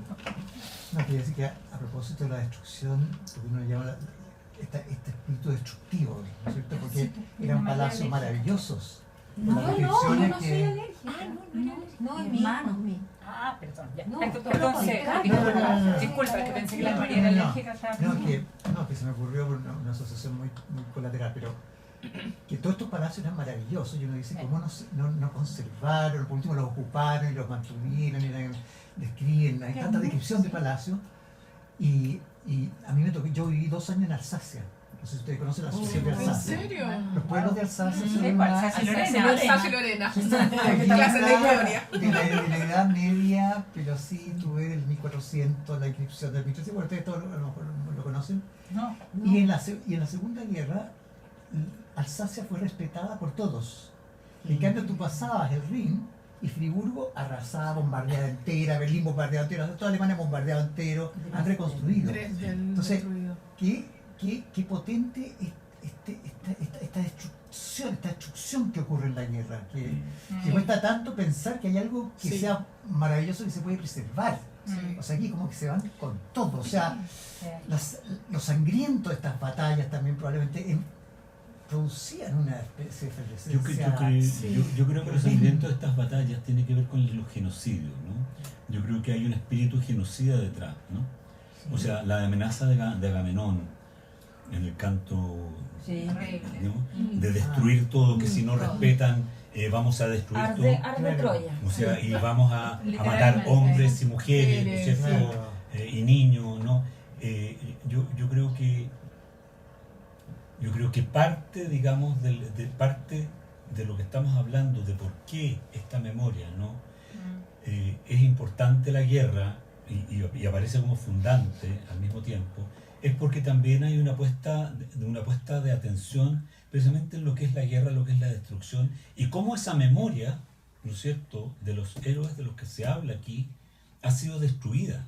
S7: No, quería decir que a propósito de la destrucción, porque uno llama este espíritu destructivo, ¿no es cierto? Porque
S6: Sí, pues,
S7: eran
S6: una
S7: palacios
S6: manera
S7: maravillosos.
S5: No,
S7: Con las
S5: no, yo
S7: descripciones
S5: no soy
S7: que-
S5: alérgica.
S6: Ah, no.
S5: No,
S4: Mi
S5: mi
S4: hermano.
S5: hermano.
S6: Ah, perdón. Ya.
S5: No,
S6: Entonces,
S5: pero al contrario.
S6: disculpa, que pensé que la María era alérgica. Estaba
S7: que se me ocurrió por una asociación muy colateral, pero que todos estos palacios eran maravillosos y uno dice, ¿cómo no conservaron? Por último los ocuparon y los mantuvieron, describen, hay tanta descripción de palacios. Y a mí me tocó, yo viví 2 años en Alsacia. No sé si ustedes conocen la asociación de
S2: ¿En
S7: Alsacia.
S2: serio?
S7: Los pueblos de Alsacia son
S6: ¿De
S7: una...
S6: cuál? Alsacia y Lorena.
S2: Alsacia y Lorena.
S7: Clase
S2: Clase de historia.
S7: de la Edad Media, pero sí tuve el 1400, la inscripción del 1300, bueno, ustedes todos a lo mejor lo conocen.
S6: No.
S7: Y en la Segunda Guerra, Alsacia fue respetada por todos. En cambio, tú pasabas el Rin y Friburgo arrasada, bombardeada entera, Berlín bombardeado entero, toda Alemania bombardeado entero, han reconstruido.
S2: Dresden
S7: Entonces,
S2: destruido.
S7: Qué potente es esta destrucción que ocurre en la guerra, que cuesta tanto pensar que hay algo que
S2: Sí.
S7: sea maravilloso que se puede preservar.
S6: Sí.
S7: O sea, aquí como que se van con todo. O sea, lo sangriento de estas batallas también probablemente producían una especie de efervescencia.
S3: Yo creo que lo sangriento de estas batallas tiene que ver con los genocidios, ¿no? Yo creo que hay un espíritu genocida detrás, ¿no? O sea, la amenaza de Agamenón en el canto,
S4: Sí.
S3: ¿no? De destruir todo, que si no respetan vamos a destruir
S4: Arde
S3: todo.
S4: Troya.
S3: O sea, y vamos a matar
S6: Literalmente.
S3: hombres y mujeres, ¿no es cierto?
S7: Claro.
S3: Y niños, ¿no? Yo creo que parte, digamos, parte de lo que estamos hablando, de por qué esta memoria, ¿no? Es importante la guerra y aparece como fundante al mismo tiempo, es porque también hay una puesta de atención precisamente en lo que es la guerra, lo que es la destrucción, y cómo esa memoria, ¿no es cierto?, de los héroes de los que se habla aquí, ha sido destruida,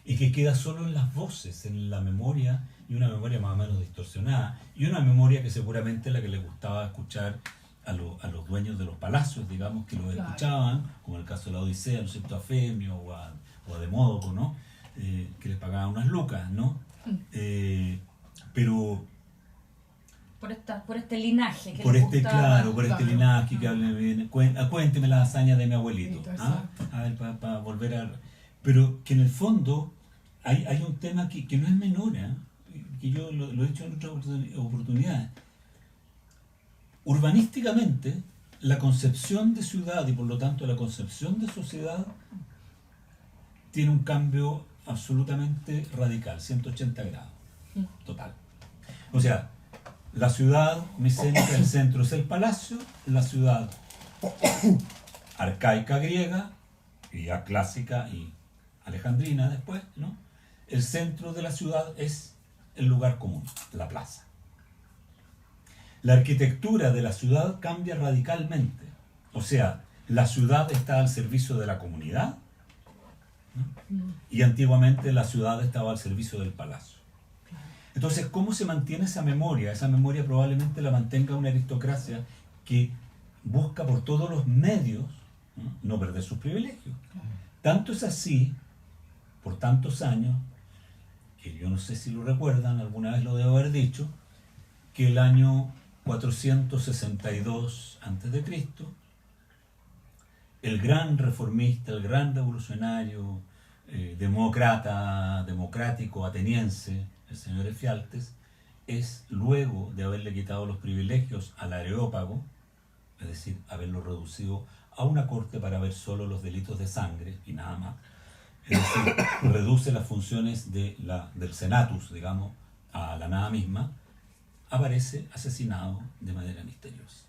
S3: y que queda solo en las voces, en la memoria, y una memoria más o menos distorsionada, y una memoria que seguramente es la que le gustaba escuchar a los dueños de los palacios, digamos, que los
S2: Claro.
S3: escuchaban, como el caso de la Odisea, ¿no es cierto?, a Femio o a Demódoco, ¿no? Que les pagaban unas lucas, ¿no? Pero
S4: Por este linaje que
S3: por
S4: les
S3: este,
S4: gustaba.
S3: claro, por este
S2: claro.
S3: linaje que hablen bien, cuénteme las hazañas de mi abuelito,
S2: Exacto.
S3: ¿ah? A ver, para volver a... Pero que en el fondo hay un tema que no es menor, ¿eh? Que yo lo he dicho en otras oportunidades. Urbanísticamente, la concepción de ciudad y por lo tanto la concepción de sociedad tiene un cambio absolutamente radical, 180 grados, total. O sea, la ciudad micénica, el centro es el palacio, la ciudad arcaica griega, y ya clásica y alejandrina después, ¿no? El centro de la ciudad es el lugar común, la plaza. La arquitectura de la ciudad cambia radicalmente. O sea, la ciudad está al servicio de la comunidad, ¿no? Y antiguamente la ciudad estaba al servicio del palacio. Entonces, ¿cómo se mantiene esa memoria? Esa memoria probablemente la mantenga una aristocracia que busca por todos los medios no perder sus privilegios. Tanto es así, por tantos años, que yo no sé si lo recuerdan, alguna vez lo debo haber dicho, que el año 462 a.C., el gran reformista, el gran revolucionario, democrático, ateniense, el señor Efialtes, es luego de haberle quitado los privilegios al Areópago, es decir, haberlo reducido a una corte para ver solo los delitos de sangre y nada más, es decir, reduce las funciones del senatus, digamos, a la nada misma, aparece asesinado de manera misteriosa.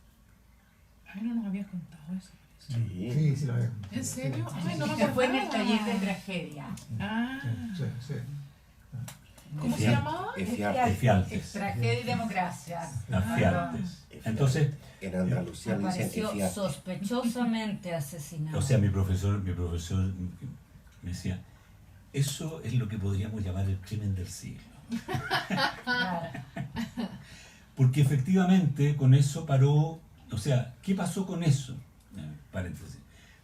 S2: Ay, no nos habías contado eso.
S7: Sí, lo veo.
S2: ¿En serio?
S7: Sí,
S2: Ay, no me
S6: Que fue en el
S2: acordaba.
S6: taller de tragedia.
S2: Ah,
S7: sí.
S2: ¿cómo se llamaba?
S3: Efialtes.
S6: Tragedia y democracia.
S3: Efialtes. Entonces,
S1: En Andalucía le dicen
S4: Apareció
S1: Efialtes.
S4: sospechosamente asesinado.
S3: o sea, mi profesor me decía, eso es lo que podríamos llamar el crimen del siglo.
S6: Claro.
S3: Porque efectivamente con eso paró, o sea, ¿qué pasó con eso? Paréntesis.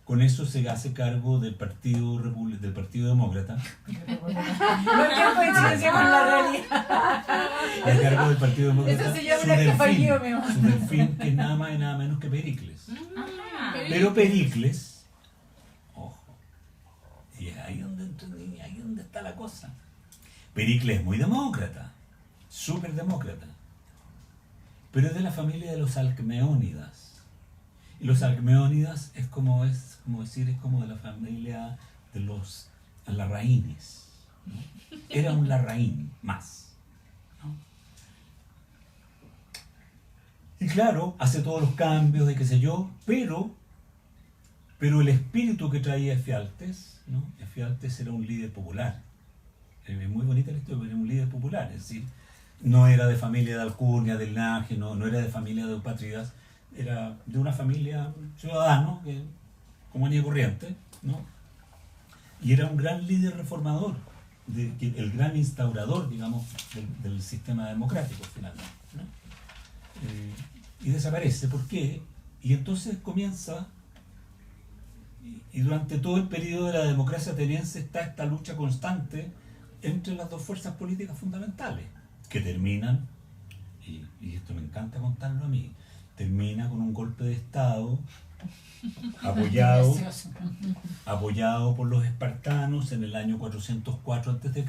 S3: Con eso se hace cargo del Partido Demócrata.
S6: Cualquier coincidencia con la realidad.
S3: A cargo del Partido Demócrata.
S6: Eso se llama
S3: su
S6: un acto
S3: delfín,
S6: fallido, mi amor.
S3: su delfín, que es nada más y nada menos que Pericles. Pero Pericles, ojo, y es ahí donde está la cosa. Pericles es muy demócrata, súper demócrata, pero es de la familia de los Alcmeónidas. Y los Alcmeónidas es como decir, es como de la familia de los larraínes, ¿no? Era un larraín más, ¿no? Y claro, hace todos los cambios de qué sé yo, pero el espíritu que traía Efialtes, ¿no? Efialtes era un líder popular. Es muy bonita la historia, pero era un líder popular, es decir, no era de familia de alcurnia, de linaje, no era de familia de eupátridas, era de una familia ciudadano, común y corriente, ¿no? Y era un gran líder reformador, el gran instaurador, digamos, del sistema democrático, finalmente, ¿no? Y desaparece. ¿Por qué? Y entonces comienza, y durante todo el periodo de la democracia ateniense está esta lucha constante entre las dos fuerzas políticas fundamentales, que terminan, y esto me encanta contarlo a mí, termina con un golpe de Estado apoyado por los espartanos en el año 404 a.C.,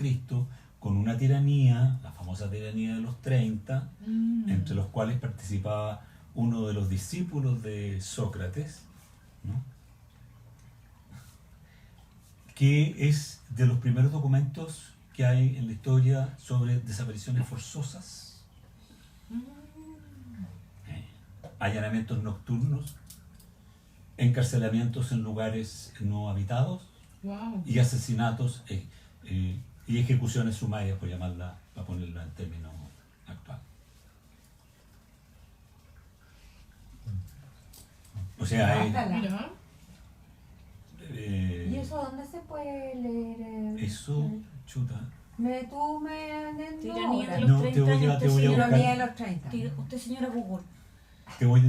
S3: con una tiranía, la famosa tiranía de los 30, entre los cuales participaba uno de los discípulos de Sócrates, ¿no? Que es de los primeros documentos que hay en la historia sobre desapariciones forzosas, allanamientos nocturnos, encarcelamientos en lugares no habitados,
S2: Wow.
S3: y asesinatos y ejecuciones sumarias, por llamarla, para ponerla en términos actuales. O sea,
S2: Mira.
S5: ¿Y eso dónde se puede leer?
S3: eso, chuta.
S5: Tú me
S4: Tiranía de
S5: no,
S4: los
S3: No,
S4: 30
S3: te voy a
S4: años.
S3: buscar.
S5: Tiranía de los 30.
S4: Usted, señora Google.
S3: Te voy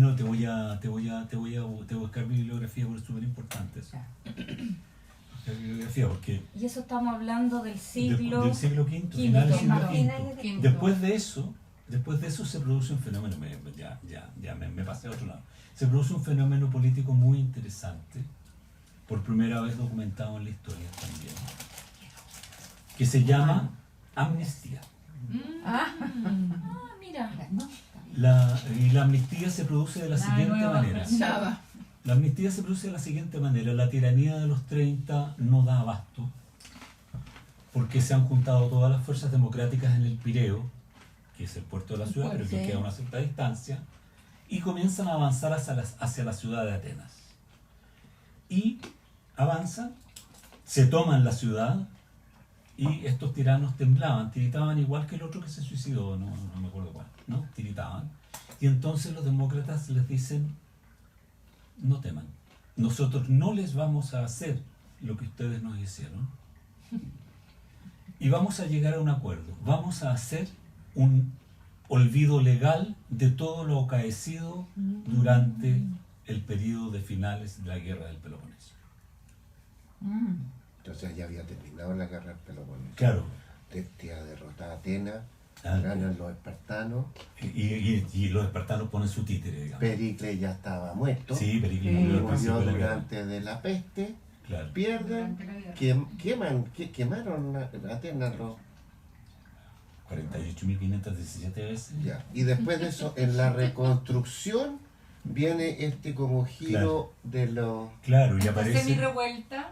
S3: a buscar bibliografía, porque es súper importante eso.
S5: Ya.
S3: Buscar bibliografía, porque
S4: Y eso estamos hablando del siglo...
S3: del siglo V,
S4: quinto.
S3: final del siglo
S5: Imagínate
S3: V.
S5: que-
S3: Después de eso se produce un fenómeno, me pasé a otro lado. Se produce un fenómeno político muy interesante, por primera vez documentado en la historia también, que se llama amnistía.
S5: Ah,
S4: Ah, mira.
S5: no.
S3: Y la amnistía se produce de la
S6: Nada
S3: siguiente
S6: nuevo.
S3: manera.
S2: Nada.
S3: La amnistía se produce de la siguiente manera. La tiranía de los 30 no da abasto, porque se han juntado todas las fuerzas democráticas en el Pireo, que es el puerto de la ciudad, pero que
S5: Sí.
S3: queda a una cierta distancia, y comienzan a avanzar hacia la ciudad de Atenas. Y avanzan, se toman la ciudad, y estos tiranos temblaban, tiritaban igual que el otro que se suicidó, no me acuerdo cuál, ¿no? Tiritaban. Y entonces los demócratas les dicen: no teman, nosotros no les vamos a hacer lo que ustedes nos hicieron, y vamos a llegar a un acuerdo, vamos a hacer un olvido legal de todo lo acaecido durante el periodo de finales de la guerra del Peloponeso.
S1: Entonces ya había terminado la guerra del Peloponeso.
S3: Claro,
S1: Testia derrotada a Atenas,
S3: Ah.
S1: ganan los espartanos,
S3: y los espartanos ponen su títere, digamos.
S1: Pericles ya estaba muerto,
S3: Sí, Pericles
S5: Sí,
S3: murió al
S1: murió
S3: principio de la guerra.
S1: durante de la peste,
S3: Claro.
S1: pierden,
S6: Durante la guerra.
S1: quemaron Atenas los...
S3: 48.517 veces.
S1: Ya. Y después de eso, en la reconstrucción, viene este como giro de los...
S3: Claro, y
S6: Esta
S3: aparece.
S6: semi-revuelta.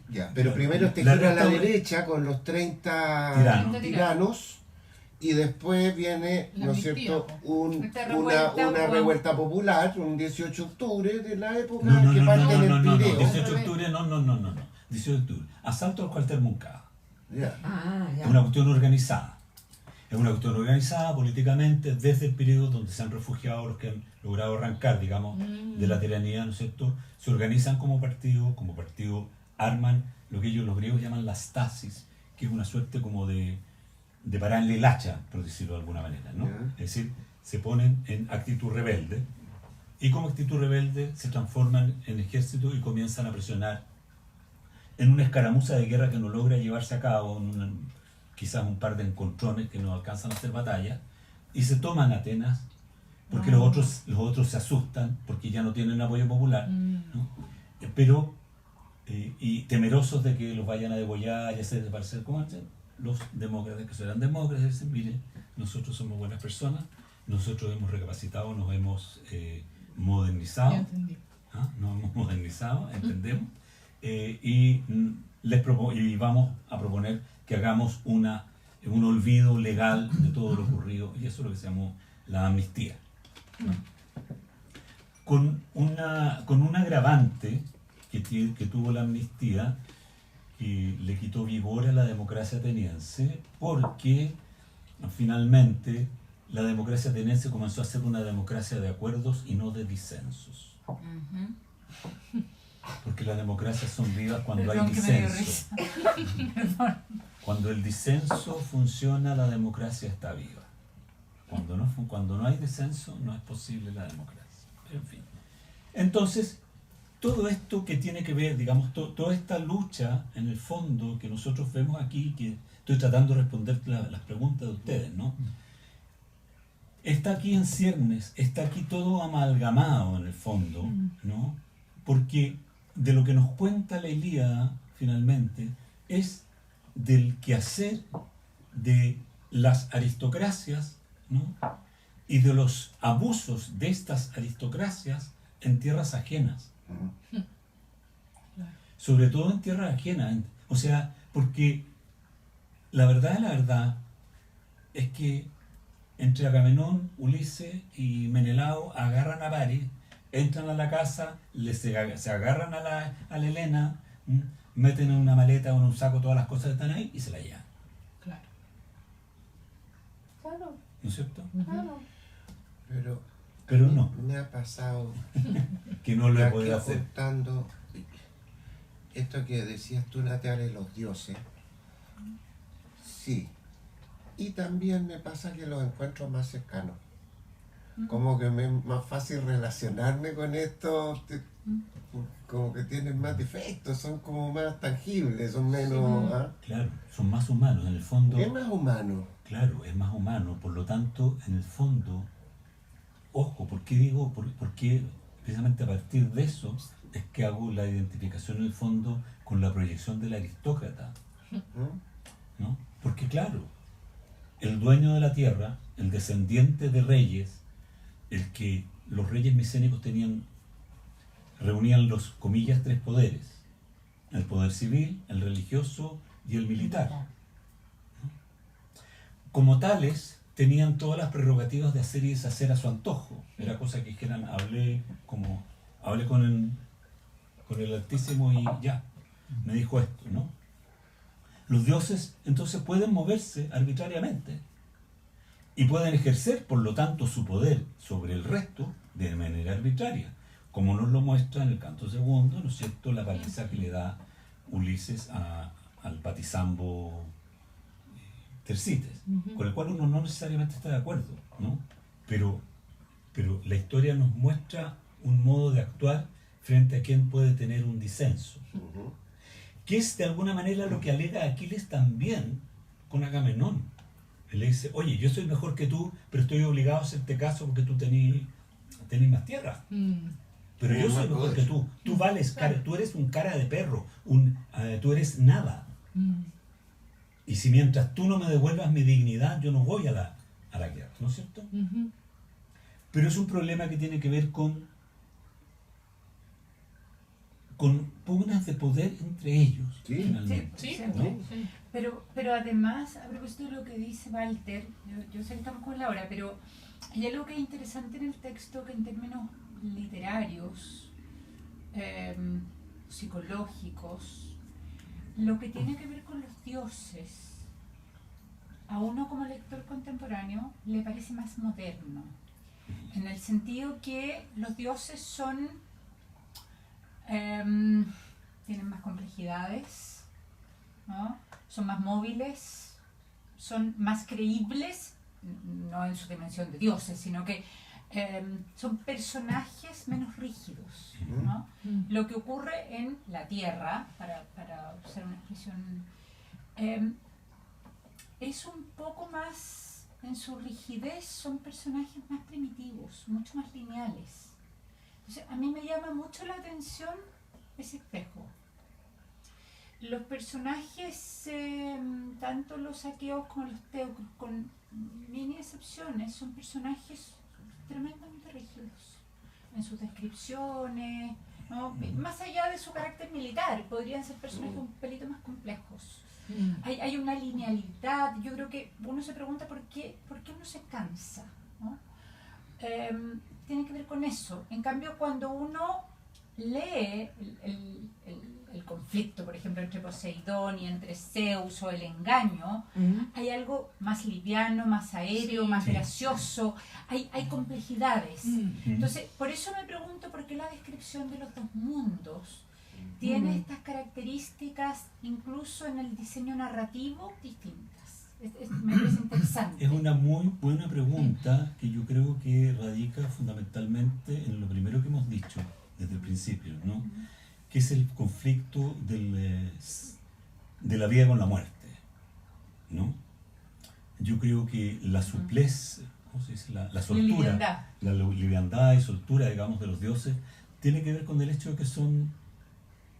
S1: Ya, pero primero este
S3: La
S1: giro a la
S3: restaura-
S1: derecha con los 30
S3: Tiranos.
S1: tiranos, y después viene,
S2: La
S1: ¿no es
S2: amnistía,
S1: cierto?,
S6: Esta
S1: una
S6: revuelta,
S1: revuelta popular, un 18 de octubre de la época
S3: No,
S1: que parte en el Pireo.
S3: 18 de octubre, no. 18 de octubre. Asalto al cuartel Moncada.
S1: Ya.
S5: Ah, ya.
S3: Es una cuestión organizada. Es una cuestión organizada políticamente desde el periodo donde se han refugiado los que han logrado arrancar, digamos, de la tiranía, ¿no es cierto? Se organizan como partido arman lo que ellos los griegos llaman la stasis, que es una suerte como de de pararle el hacha, por decirlo de alguna manera, ¿no?
S1: Ya.
S3: Es decir, se ponen en actitud rebelde y como actitud rebelde se transforman en ejército y comienzan a presionar en una escaramuza de guerra que no logra llevarse a cabo, quizás un par de encontrones que no alcanzan a hacer batalla, y se toman Atenas porque los otros se asustan porque ya no tienen apoyo popular, ¿no? Pero y temerosos de que los vayan a degollar y hacer desaparecer, como antes, los demócratas, que serán demócratas, dicen, miren, nosotros somos buenas personas, nosotros hemos recapacitado, nos hemos modernizado,
S2: Ya entendí.
S3: nos hemos modernizado, entendemos, y vamos a proponer que hagamos un olvido legal de todo lo ocurrido, y eso es lo que se llamó la amnistía, ¿no? Con un agravante que tuvo la amnistía, que le quitó vigor a la democracia ateniense, porque finalmente la democracia ateniense comenzó a ser una democracia de acuerdos y no de disensos. Porque las democracias son vivas cuando hay
S6: Perdón, que me dio
S3: disenso.
S6: risa. Perdón.
S3: Cuando el disenso funciona, la democracia está viva. Cuando no hay disenso, no es posible la democracia. En fin. Entonces, todo esto que tiene que ver, digamos, toda esta lucha, en el fondo, que nosotros vemos aquí, que estoy tratando de responder las preguntas de ustedes, ¿no? Está aquí en ciernes, está aquí todo amalgamado en el fondo, ¿no? Porque de lo que nos cuenta la Ilíada, finalmente, es del quehacer de las aristocracias, ¿no? Y de los abusos de estas aristocracias en tierras ajenas. Sobre todo en tierras ajenas. O sea, porque la verdad es que entre Agamenón, Ulises y Menelao agarran a Paris, entran a la casa, se agarran a la Helena, meten en una maleta o en un saco todas las cosas que están ahí y se la llevan.
S2: Claro.
S5: Claro,
S3: ¿No es cierto?
S5: claro.
S3: Pero no,
S1: Me ha pasado
S3: que no lo he
S1: aquí
S3: podido hacer.
S1: contando esto que decías tú, Natalia, de los dioses. Sí. Y también me pasa que los encuentro más cercanos. Como que me es más fácil relacionarme con esto, como que tienen más defectos, son como más tangibles, son menos... ¿ah?
S3: Claro, son más humanos, en el fondo.
S1: Es más humano.
S3: Claro, es más humano, por lo tanto, en el fondo, ojo, ¿por qué digo? Porque precisamente a partir de eso es que hago la identificación en el fondo con la proyección del aristócrata, ¿no? Porque claro, el dueño de la tierra, el descendiente de reyes, el que los reyes micénicos reunían los, comillas, tres poderes: el poder civil, el religioso y el militar. Como tales, tenían todas las prerrogativas de hacer y deshacer a su antojo. Era cosa que dijeran, hablé con el Altísimo y ya, me dijo esto, ¿no? Los dioses entonces pueden moverse arbitrariamente y pueden ejercer, por lo tanto, su poder sobre el resto de manera arbitraria, como nos lo muestra en el canto segundo, ¿no es cierto?, la paliza que le da Ulises al patizambo Tersites, con el cual uno no necesariamente está de acuerdo, ¿no? Pero la historia nos muestra un modo de actuar frente a quien puede tener un disenso, que es de alguna manera lo que alega Aquiles también con Agamenón. Él le dice, oye, yo soy mejor que tú, pero estoy obligado a hacerte caso porque tú tenés más tierra. Pero yo soy mejor que tú vales, tú eres un cara de perro, tú eres nada. Y si mientras tú no me devuelvas mi dignidad, yo no voy a la guerra, ¿no es cierto? Pero es un problema que tiene que ver con pugnas de poder entre ellos,
S1: Sí.
S3: finalmente.
S2: Sí,
S3: ¿no?
S2: sí.
S6: Pero además, a propósito de lo que dice Walter, yo sé que estamos con la hora, pero hay algo que es interesante en el texto que en términos literarios, psicológicos, lo que tiene que ver con los dioses, a uno como lector contemporáneo le parece más moderno, en el sentido que los dioses son tienen más complejidades, ¿no? Son más móviles, son más creíbles, no en su dimensión de dioses, sino que son personajes menos rígidos, ¿no? Lo que ocurre en la Tierra, para usar una expresión, es un poco más, en su rigidez, son personajes más primitivos, mucho más lineales. Entonces, a mí me llama mucho la atención ese espejo. Los personajes, tanto los aqueos como los teucros, con mini excepciones, son personajes tremendamente rígidos en sus descripciones, ¿no? Más allá de su carácter militar, podrían ser personajes un pelito más complejos. Hay una linealidad. Yo creo que uno se pregunta por qué uno se cansa, ¿no? Tiene que ver con eso. En cambio, cuando uno lee el conflicto, por ejemplo, entre Poseidón y entre Zeus, o el engaño, hay algo más liviano, más aéreo, más gracioso, hay complejidades. Entonces, por eso me pregunto por qué la descripción de los dos mundos tiene estas características, incluso en el diseño narrativo, distintas. Me parece interesante.
S3: Es una muy buena pregunta que yo creo que radica fundamentalmente en lo primero que hemos dicho desde el principio, ¿no? Que es el conflicto de la vida con la muerte, ¿no? Yo creo que la suplez, ¿cómo se dice? La soltura, la liviandad y soltura, digamos, de los dioses, tiene que ver con el hecho de que son,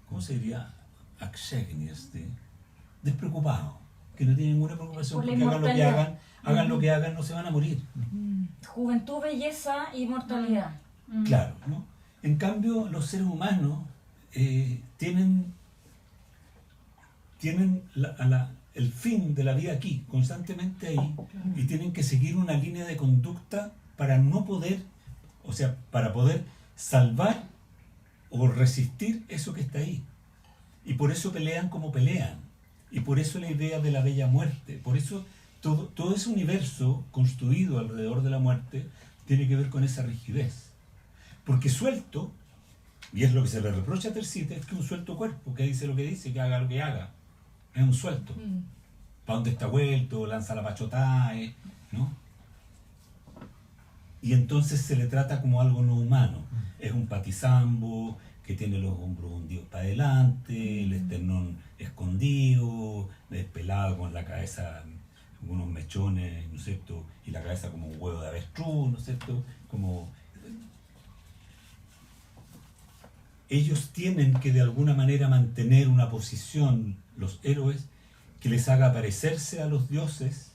S3: ¿cómo se diría? Akshegnias, despreocupados, que no tienen ninguna preocupación porque hagan lo que hagan, no se van a morir.
S4: Juventud, belleza y mortalidad.
S3: Claro, ¿no? En cambio, los seres humanos tienen el fin de la vida aquí, constantemente ahí, y tienen que seguir una línea de conducta para no poder, o sea, para poder salvar o resistir eso que está ahí. Y por eso pelean como pelean. Y por eso la idea de la bella muerte. Por eso todo ese universo construido alrededor de la muerte tiene que ver con esa rigidez. Porque suelto, y es lo que se le reprocha a Tercite, es que un suelto cuerpo, que dice lo que dice, que haga lo que haga. Es un suelto. ¿Para dónde está vuelto? Lanza la pachotada, ¿no? Y entonces se le trata como algo no humano. Es un patizambo que tiene los hombros hundidos para adelante, el esternón escondido, despelado con la cabeza, unos mechones, ¿no es cierto? Y la cabeza como un huevo de avestruz, ¿no es cierto? Como... Ellos tienen que de alguna manera mantener una posición, los héroes, que les haga parecerse a los dioses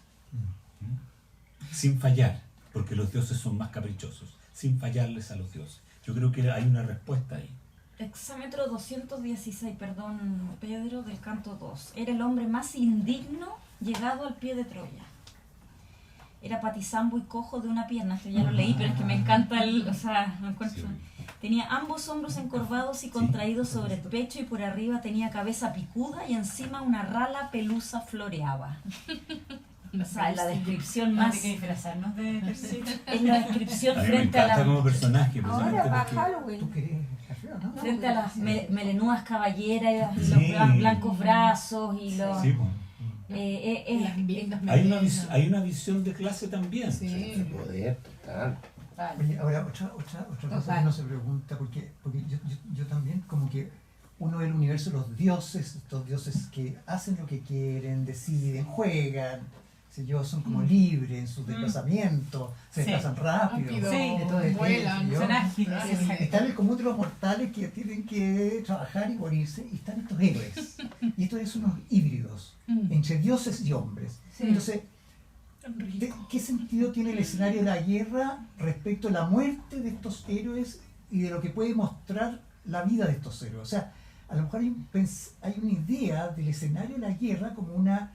S3: sin fallar, porque los dioses son más caprichosos, sin fallarles a los dioses. Yo creo que hay una respuesta ahí.
S4: Hexámetro 216, perdón, Pedro, del canto 2. Era el hombre más indigno llegado al pie de Troya. Era patizambo y cojo de una pierna. Esto ya lo leí, pero es que me encanta lo encuentro. Sí. Tenía ambos hombros encorvados y contraídos sobre el pecho, y por arriba tenía cabeza picuda y encima una rala pelusa floreaba. O sea, la descripción más...
S6: Hay que disfrazarnos de Tercite.
S4: Es la descripción
S3: a mí
S4: frente
S3: me
S4: a la...
S3: como personaje.
S5: Ahora para Halloween.
S7: ¿Tú querés café o no?
S4: Frente a las melenudas caballeras, y
S3: Sí.
S4: los blancos brazos y los...
S3: Sí, pues.
S2: Las lindas
S3: Hay una visión de clase también.
S2: Sí.
S1: De poder, total.
S7: Oye, ahora otra cosa que uno se pregunta, porque yo también como que uno ve el universo de los dioses, estos dioses que hacen lo que quieren, deciden, juegan, son como libres en sus desplazamientos, se desplazan rápido,
S2: vuelan,
S6: son ágiles.
S7: Están el común de los mortales que tienen que trabajar y morirse, y están estos héroes. Y estos son unos híbridos entre dioses y hombres. Entonces, ¿qué sentido tiene el escenario de la guerra respecto a la muerte de estos héroes y de lo que puede mostrar la vida de estos héroes? O sea, a lo mejor hay una idea del escenario de la guerra como una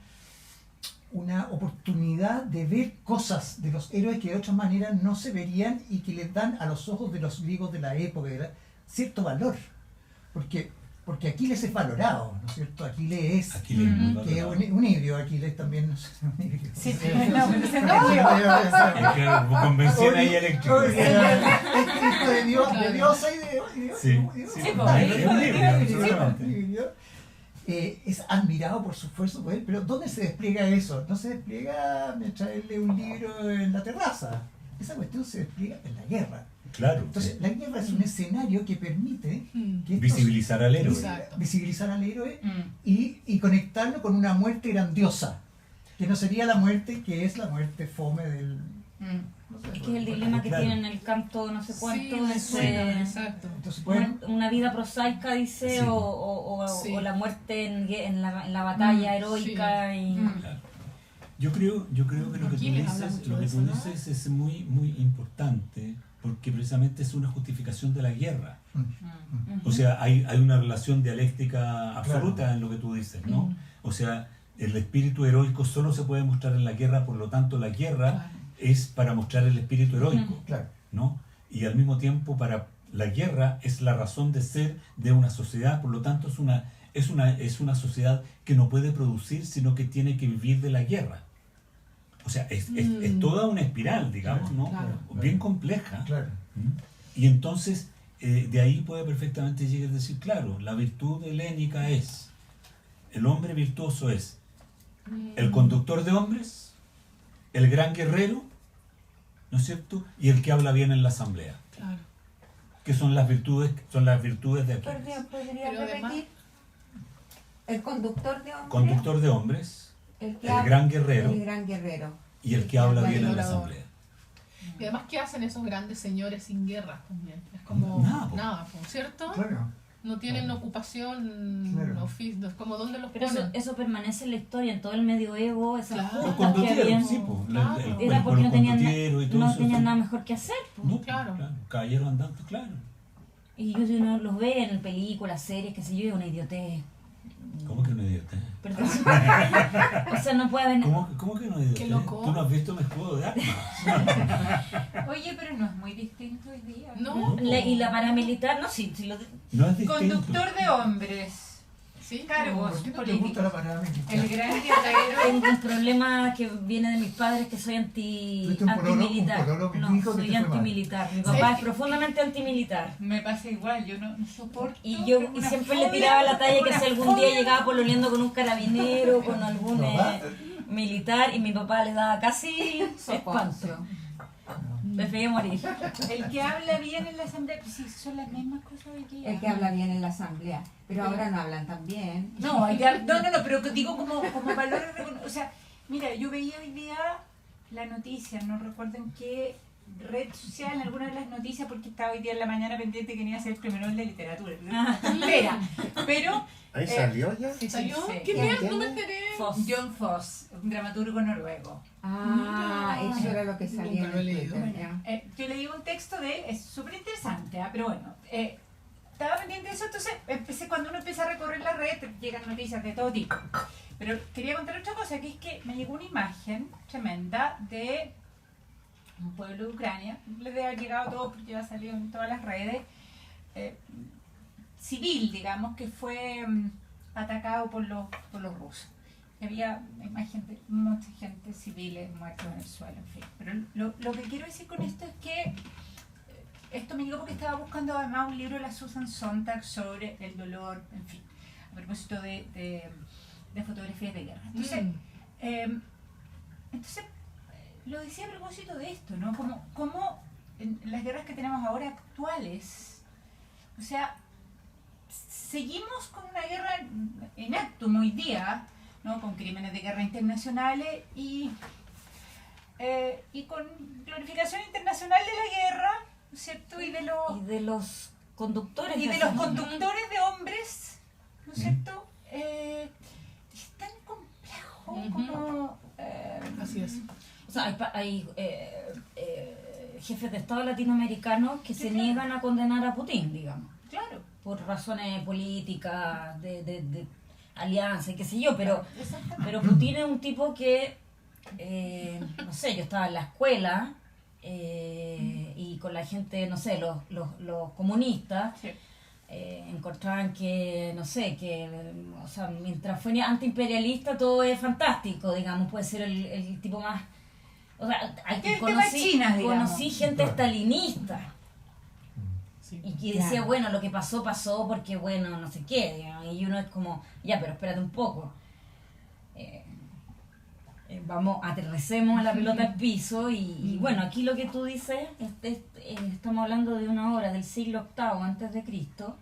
S7: oportunidad de ver cosas de los héroes que de otra manera no se verían y que les dan a los ojos de los griegos de la época cierto valor. Porque Aquiles es valorado, ¿no es cierto? Aquiles es un híbrido, Aquiles también no sé, un híbrido.
S6: Sí, no, pero se
S3: Es que convención ahí eléctrico.
S7: Es hijo de Dios, de diosa y de
S3: Sí,
S7: Dios.
S3: es un híbrido, absolutamente.
S7: es admirado por su esfuerzo, por él, pero ¿dónde se despliega eso? No se despliega mientras él lee un libro en la terraza. Esa cuestión se despliega en la guerra.
S3: Claro.
S7: Entonces, la guerra es un escenario que permite que estos-
S3: Visibilizar al héroe.
S2: Exacto.
S7: visibilizar al héroe
S6: Mm.
S7: y conectarlo con una muerte grandiosa, que no sería la muerte que es la muerte fome del...
S6: Mm.
S7: no sé,
S4: Es que es el dilema que
S3: Claro.
S4: tiene en el canto no sé cuánto,
S2: Sí, me suena, exacto.
S7: Entonces, bueno,
S4: una vida prosaica, dice,
S3: Sí.
S4: o
S2: Sí.
S4: la muerte en la batalla heroica.
S2: sí.
S4: Y,
S3: Claro. Yo creo que lo que tú
S2: Aquiles habla
S3: dices,
S2: mucho
S3: lo
S2: de
S3: que
S2: eso,
S3: tú
S2: ¿no?
S3: dices es muy, muy importante, porque precisamente es una justificación de la guerra. O sea, hay una relación dialéctica absoluta en lo que tú dices, ¿no? O sea, el espíritu heroico solo se puede mostrar en la guerra, por lo tanto la guerra
S2: Claro.
S3: es para mostrar el espíritu heroico,
S7: claro,
S3: ¿no? Y al mismo tiempo para la guerra es la razón de ser de una sociedad, por lo tanto es una sociedad que no puede producir, sino que tiene que vivir de la guerra. O sea, es toda una espiral, digamos, ¿no?
S2: Claro.
S3: Bien compleja.
S7: claro.
S3: ¿Mm? Y entonces, de ahí puede perfectamente llegar a decir, claro, la virtud helénica es, el hombre virtuoso es el conductor de hombres, el gran guerrero, ¿no es cierto? Y el que habla bien en la asamblea,
S2: Claro.
S3: que son las virtudes de Aquiles.
S5: ¿Podría
S2: Pero además-
S5: repetir? El conductor de hombres,
S3: Conductor de hombres,
S5: el, que
S3: el
S5: habla-
S3: gran guerrero
S5: el gran guerrero.
S3: y el que habla bien en la
S2: orador.
S3: asamblea.
S2: Y además, ¿qué hacen esos grandes señores sin guerra también? Es como
S3: Nada, po.
S2: nada, po, ¿cierto?
S7: Claro.
S2: No tienen ocupación,
S7: Claro.
S2: oficio, es como dónde los
S4: pero
S2: ponen.
S4: eso permanece en la historia, en todo el medioevo, esas
S2: Claro.
S3: Los
S4: juntas que habían.
S3: condotieros, sí, po,
S2: Claro.
S4: Era porque no tenían,
S3: y todo
S4: no
S3: eso.
S4: tenían nada mejor que hacer. Po.
S3: No,
S2: Claro.
S3: claro. Caballeros andantes, claro.
S4: Y uno los ve en películas, series, qué sé yo, es una idiotez.
S3: ¿Cómo que no idiota?
S4: Perdón. O sea, no puede haber nada.
S3: ¿Cómo que no idiota?
S2: Qué loco.
S3: Tú no has visto mi escudo de armas.
S6: Oye, pero no es muy distinto hoy día.
S2: No,
S4: Y la paramilitar, no, sí, lo,
S3: No es distinto.
S6: Conductor de hombres,
S2: sí,
S6: cargos
S7: ¿Por qué no te
S6: políticos.
S7: gusta la parada militar?
S6: El gran guerrero.
S4: tengo un problema que viene de mis padres, que soy
S7: Tuviste un pololo
S4: antimilitar.
S7: que
S4: No,
S7: dijo que
S4: soy
S7: te fue mal.
S4: antimilitar. Mi
S2: ¿Sabes
S4: papá es
S2: qué?
S4: profundamente antimilitar.
S6: Me pasa igual, yo no soporto.
S4: Y yo
S6: tengo
S4: y
S6: una
S4: siempre le
S6: fobia,
S4: tiraba la talla que
S6: una
S4: si algún
S6: fobia.
S4: día llegaba pololeando con un carabinero, con algún militar, y mi papá le daba casi espanto. Prefería morir.
S6: El que habla bien en la asamblea, pues sí, son las mismas cosas hoy día.
S5: El que habla bien en la asamblea. Pero ahora no hablan tan bien.
S6: No, pero digo como valores o sea, mira, yo veía hoy día la noticia, no recuerdo en qué red social, en alguna de las noticias, porque estaba hoy día en la mañana pendiente que venía a ser el premio Nobel de literatura. Espera, pero
S1: Ahí salió ya.
S6: sí,
S2: ¿Salió?
S6: sí.
S2: ¿Qué
S5: ¿Quién?
S2: bien? No me enteré.
S4: Foss.
S6: John Foss, un dramaturgo noruego.
S5: Ah,
S2: Mira.
S5: eso era lo que salía
S2: Nunca lo he
S5: en
S2: leído.
S5: Twitter. ya.
S6: Yo leí un texto de él, es súper interesante, pero bueno, estaba pendiente de eso, entonces cuando uno empieza a recorrer la red, te llegan noticias de todo tipo. Pero quería contar otra cosa, que es que me llegó una imagen tremenda de un pueblo de Ucrania, les debe haber llegado a todos porque ya salió en todas las redes, civil, digamos, que fue atacado por los rusos. Había imagen de mucha gente civiles muertos en el suelo, en fin. Pero lo que quiero decir con esto es que esto me llegó porque estaba buscando además un libro de la Susan Sontag sobre el dolor, en fin, a propósito de fotografías de guerra. Entonces, lo decía a propósito de esto, ¿no? Como en las guerras que tenemos ahora actuales, o sea, seguimos con una guerra en acto hoy día, ¿no? Con crímenes de guerra internacionales y con glorificación internacional de la guerra, ¿no es cierto? Y de los
S4: conductores.
S6: conductores de hombres, ¿no es cierto? Es tan complejo como...
S2: Así es.
S4: O sea, hay jefes de Estado latinoamericanos que se niegan a condenar a Putin, digamos,
S6: Claro.
S4: por razones políticas, de alianza y qué sé yo, pero Putin es un tipo que, no sé, yo estaba en la escuela y con la gente, no sé, los comunistas,
S6: Sí.
S4: encontraban que, no sé, o sea, mientras fue antiimperialista todo es fantástico, digamos, puede ser el tipo más... O sea,
S6: El tema China, digamos.
S4: conocí gente stalinista.
S2: Sí.
S4: Y que decía,
S5: Claro.
S4: bueno, lo que pasó, pasó porque, bueno, no sé qué, digamos, y uno es como, ya, pero espérate un poco. Vamos, aterricemos la pelota al piso y bueno, aquí lo que tú dices, estamos hablando de una obra del siglo VIII antes de Cristo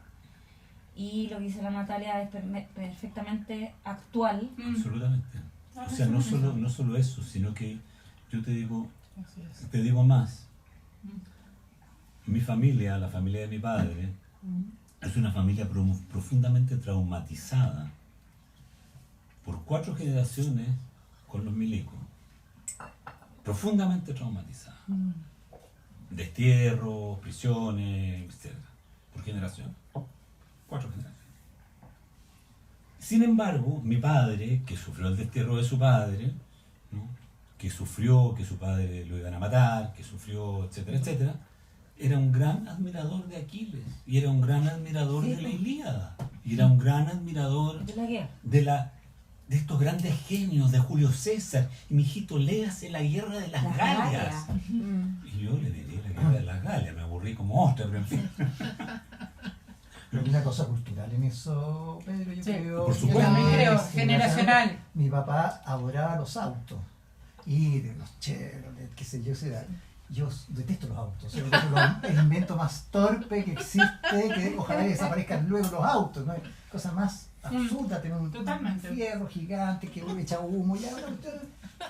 S4: y lo que dice la Natalia es perfectamente actual.
S3: Absolutamente. O sea, no solo eso, sino que yo te digo
S2: Así es.
S3: más. Mi familia, la familia de mi padre, es una familia profundamente traumatizada por 4 generaciones con los milicos. Profundamente traumatizada. Destierros, prisiones, etc. Por generación. 4 generaciones. Sin embargo, mi padre, que sufrió el destierro de su padre, ¿no? Que sufrió que su padre lo iban a matar, que sufrió, etcétera, etcétera, era un gran admirador de Aquiles, y era un gran admirador de la Ilíada, y era un gran admirador
S4: De la guerra.
S3: de estos grandes genios, de Julio César. Y mi hijito, léase la guerra de las
S4: Las
S3: Galias.
S4: Galias.
S3: Y yo le diré la guerra de las Galias, me aburrí como ostra, pero en fin.
S7: Pero hay una cosa cultural en eso, Pedro, yo
S6: Sí,
S7: creo.
S3: por
S7: que
S3: supuesto.
S6: Yo también
S7: es
S6: creo, generacional.
S7: Mi papá adoraba los autos y de los Chevrolet, qué sé yo, yo detesto los autos. Yo creo que el invento más torpe que existe, que ojalá desaparezcan luego los autos, ¿no? Hay cosa más absurda, tener un
S6: Totalmente.
S7: fierro gigante que echa humo, ya,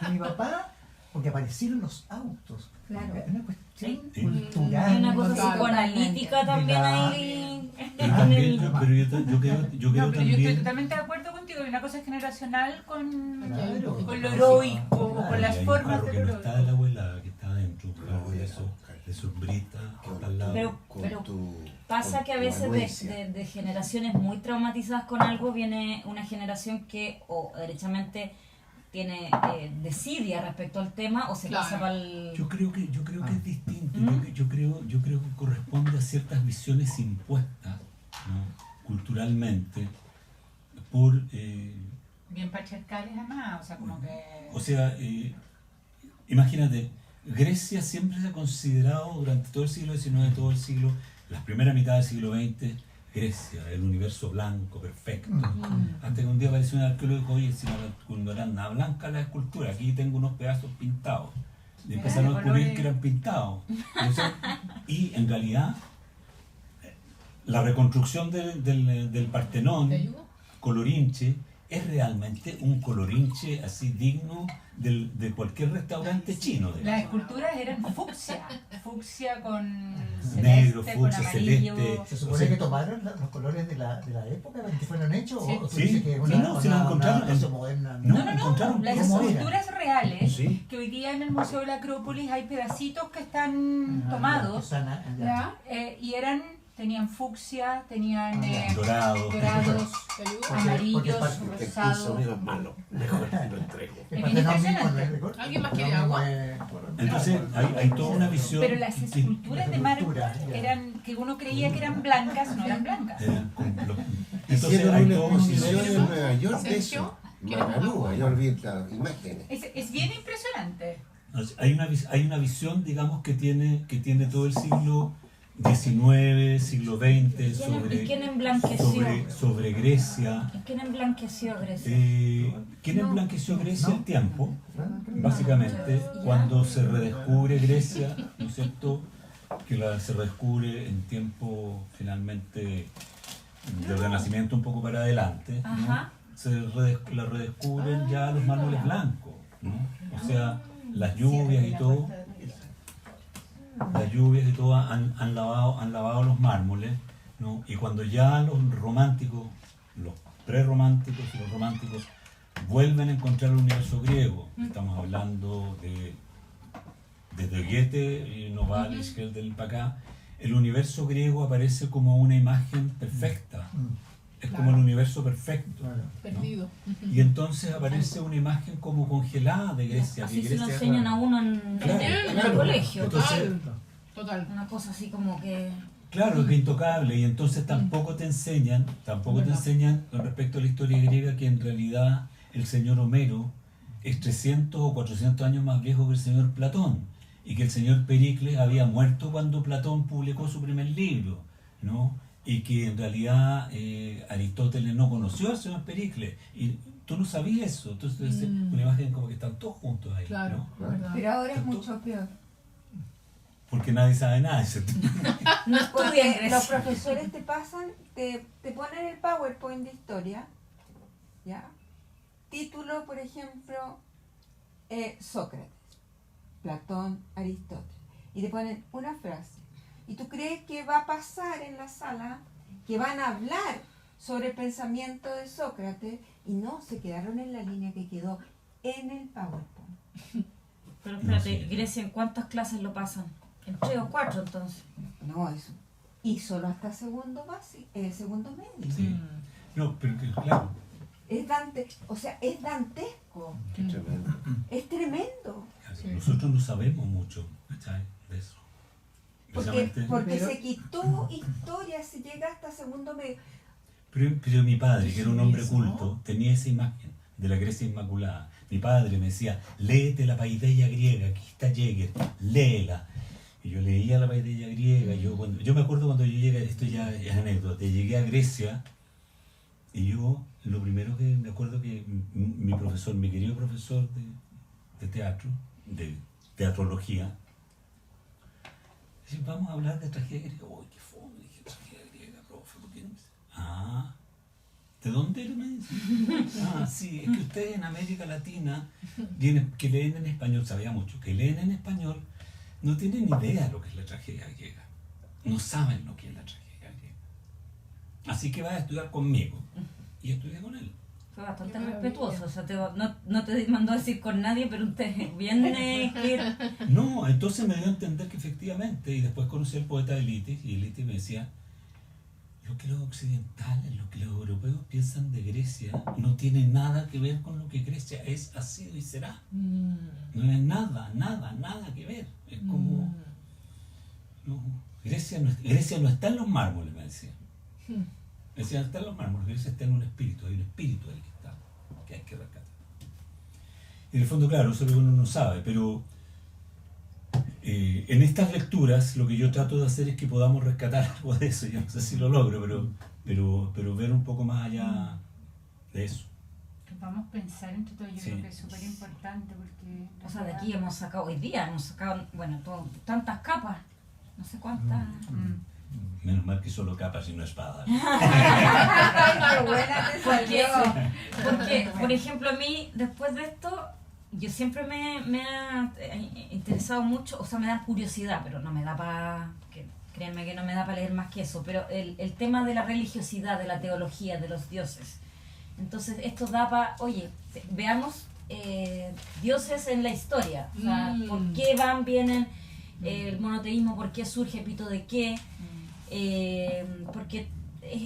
S7: y mi papá, porque aparecieron los autos.
S5: Claro.
S7: Es una cuestión
S3: Sí.
S7: cultural.
S4: Hay una cosa
S7: ¿no?
S4: psicoanalítica también
S7: La-
S4: ahí.
S3: También, pero yo creo
S6: No, pero yo estoy
S3: también...
S6: totalmente de acuerdo contigo. Y una cosa es generacional con lo
S7: Claro.
S6: heroico, o
S7: Claro.
S6: con las
S3: Hay un
S6: formas
S3: carro
S6: de
S3: que
S6: lo
S3: no está de la
S6: heroico.
S3: abuela, que está adentro,
S1: Lo
S3: claro,
S1: voy a
S3: eso,
S1: buscar.
S3: de sus britas, que está al lado.
S4: Pero pasa que a veces de generaciones muy traumatizadas con algo viene una generación que o derechamente tiene desidia respecto al tema o se
S2: Claro.
S4: pasa para el...
S3: Yo creo que es distinto.
S4: ¿Mm?
S3: Yo creo que corresponde a ciertas visiones impuestas, ¿no? Culturalmente por
S6: Bien patriarcales además, o sea, como que...
S3: o sea, imagínate, Grecia siempre se ha considerado durante todo el siglo XIX, todo el siglo, la primera mitad del siglo XX, Grecia, el universo blanco, perfecto. Antes que un día apareció un arqueólogo y dijo, oye, si no era nada blanca la escultura, aquí tengo unos pedazos pintados. Y empezaron a descubrir
S6: colores.
S3: que eran pintados. Y en realidad, la reconstrucción del Partenón,
S2: ¿Te ayudo?
S3: colorinche, es realmente un colorinche así digno de cualquier restaurante chino.
S6: Las
S3: digamos.
S6: esculturas eran fucsia con
S3: Negro,
S6: celeste, con
S3: fucsia,
S6: amarillo.
S3: celeste.
S7: ¿Se supone
S3: O sea,
S7: que tomaron los colores de la época en que fueron hechos?
S6: Sí.
S7: ¿O tú
S3: Sí,
S7: dices que es
S3: sí, no, se lo encontraron en-
S7: cosa moderna?
S3: No,
S6: No,
S3: encontraron
S6: las
S7: cómo era.
S6: esculturas reales,
S3: Sí.
S6: que hoy día en el Museo de la Acrópolis hay pedacitos que están
S7: Ah,
S6: tomados
S5: ¿Ya?
S6: y tenían fucsia, tenían
S3: Dorados.
S6: dorados,
S2: ¿Te ayudo?
S7: Porque
S6: amarillos,
S7: parte-
S6: rosados.
S1: es malo. Mejor te lo entrego.
S7: El
S6: Es
S7: Partenón
S6: bien
S7: mismo
S6: impresionante.
S7: no es-
S2: ¿Alguien más
S7: el
S2: quiere
S7: Partenón
S2: agua?
S7: mismo es-
S3: Entonces hay toda una visión
S6: Pero las
S3: que-
S6: esculturas de mármol
S7: escultura, ya.
S6: eran que uno creía que eran blancas, no eran blancas.
S3: entonces
S1: Hicieron
S3: hay
S1: una
S3: todo un
S1: exposición en
S3: silencio.
S1: Nueva York de
S2: Sergio,
S1: eso.
S2: ¿quieres
S1: Magalú,
S2: agua?
S1: yo olvidé las imágenes.
S6: Es bien impresionante.
S3: Hay una visión, digamos, que tiene todo el siglo XIX, siglo XX
S4: ¿Y quién emblanqueció?
S3: sobre Grecia.
S4: ¿Quién emblanqueció Grecia?
S3: ¿Quién emblanqueció Grecia?
S7: No.
S3: El tiempo,
S7: ¿no?
S3: básicamente,
S4: Ya.
S3: cuando se redescubre Grecia, ¿no es cierto? Que se redescubre en tiempo finalmente del Renacimiento un poco para adelante, ¿no?
S4: Ajá.
S3: La redescubren ya los mármoles blancos, ¿no? O sea, las lluvias y todo. Las lluvias y todo han lavado los mármoles, ¿no? Y cuando ya los románticos, los prerrománticos y los románticos vuelven a encontrar el universo griego, estamos hablando desde Goethe y Novalis, que es del para acá, el universo griego aparece como una imagen perfecta, es como el universo perfecto.
S7: Claro.
S2: Perdido.
S3: Y entonces aparece una imagen como congelada de Grecia.
S4: Así
S3: que
S4: se lo
S3: Grecia-
S4: enseñan a uno en
S3: Claro,
S4: el
S3: claro.
S4: colegio.
S3: Entonces,
S2: Total.
S4: Una cosa así como que...
S3: claro, que intocable, y entonces tampoco te enseñan con respecto a la historia griega que en realidad el señor Homero es 300 o 400 años más viejo que el señor Platón, y que el señor Pericles había muerto cuando Platón publicó su primer libro, ¿no? Y que en realidad Aristóteles no conoció al señor Pericles, y tú no sabías eso, entonces una imagen como que están todos juntos ahí,
S2: Claro,
S3: ¿no?
S2: ¿verdad?
S5: Pero ahora es mucho peor.
S3: Porque nadie sabe nada, ¿cierto?
S4: No estudian
S5: Porque los profesores te pasan, te ponen el PowerPoint de historia, ¿ya? Título, por ejemplo, Sócrates, Platón, Aristóteles. Y te ponen una frase. Y tú crees que va a pasar en la sala, que van a hablar sobre el pensamiento de Sócrates, y no, se quedaron en la línea que quedó en el PowerPoint.
S4: Pero espérate,
S3: No, sí.
S4: Grecia, ¿en cuántas clases lo pasan? En 3 o 4 entonces.
S5: No, eso. Y solo hasta segundo segundo medio.
S3: Sí. No, pero que, claro,
S5: Es es dantesco,
S1: Qué tremendo.
S5: es tremendo.
S2: Sí.
S3: nosotros no sabemos mucho, ¿cachai? De eso.
S5: Porque
S2: Pero-
S5: se quitó historia, se llega hasta segundo medio.
S3: Pero mi padre, que era un hombre
S2: Eso.
S3: culto, tenía esa imagen de la Grecia Inmaculada. Mi padre me decía, léete la Paideia griega, aquí está Jäger, léela. Y yo leía la Paideia griega. Yo me acuerdo cuando yo llegué, esto ya es anécdota, llegué a Grecia y yo, lo primero que me acuerdo que mi profesor, mi querido profesor de teatro, de teatrología, dice, vamos a hablar de tragedia griega. Uy, qué fome, dije, tragedia griega, profe, ¿por qué no me dice? Ah, ¿de dónde eres? Me dice. Ah, sí, es que ustedes en América Latina, que leen en español, sabía mucho, que leen en español, no tienen ni idea de lo que es la tragedia griega. No saben lo que es la tragedia griega. Así que vas a estudiar conmigo. Y estudié con él.
S4: Fue bastante
S2: Qué maravilla.
S4: respetuoso, o sea, no te mandó a decir con nadie, pero usted viene que...
S3: No, entonces me dio a entender que efectivamente, y después conocí al poeta Elitis, y Elitis me decía, lo que los occidentales, lo que los europeos piensan de Grecia, no tiene nada que ver con lo que Grecia es, ha sido y será. No es nada que ver. Es como... No, Grecia no está en los mármoles, me decía. Grecia no está en los mármoles, Grecia está en un espíritu, hay un espíritu ahí que hay que rescatar. Y en el fondo, claro, eso es lo que uno no sabe, pero en estas lecturas lo que yo trato de hacer es que podamos rescatar algo de eso. Yo no sé si lo logro, pero ver un poco más allá de eso.
S6: Vamos a pensar entre todos, yo
S3: Sí.
S6: creo que es súper importante porque...
S4: O sea, de aquí hemos sacado, hoy día hemos sacado, bueno, tantas capas, no sé cuántas.
S3: Menos mal que solo capas y no espadas.
S5: ¡Ay, qué buena te
S4: Porque,
S5: salió!
S4: porque, por ejemplo, a mí, después de esto, yo siempre me ha interesado mucho, o sea, me da curiosidad, pero no me da para... Créanme que no me da para leer más que eso, pero el tema de la religiosidad, de la teología, de los dioses. Entonces, esto da para, oye, veamos dioses en la historia. O sea, ¿por qué vienen el monoteísmo? ¿Por qué surge Pito de qué? Porque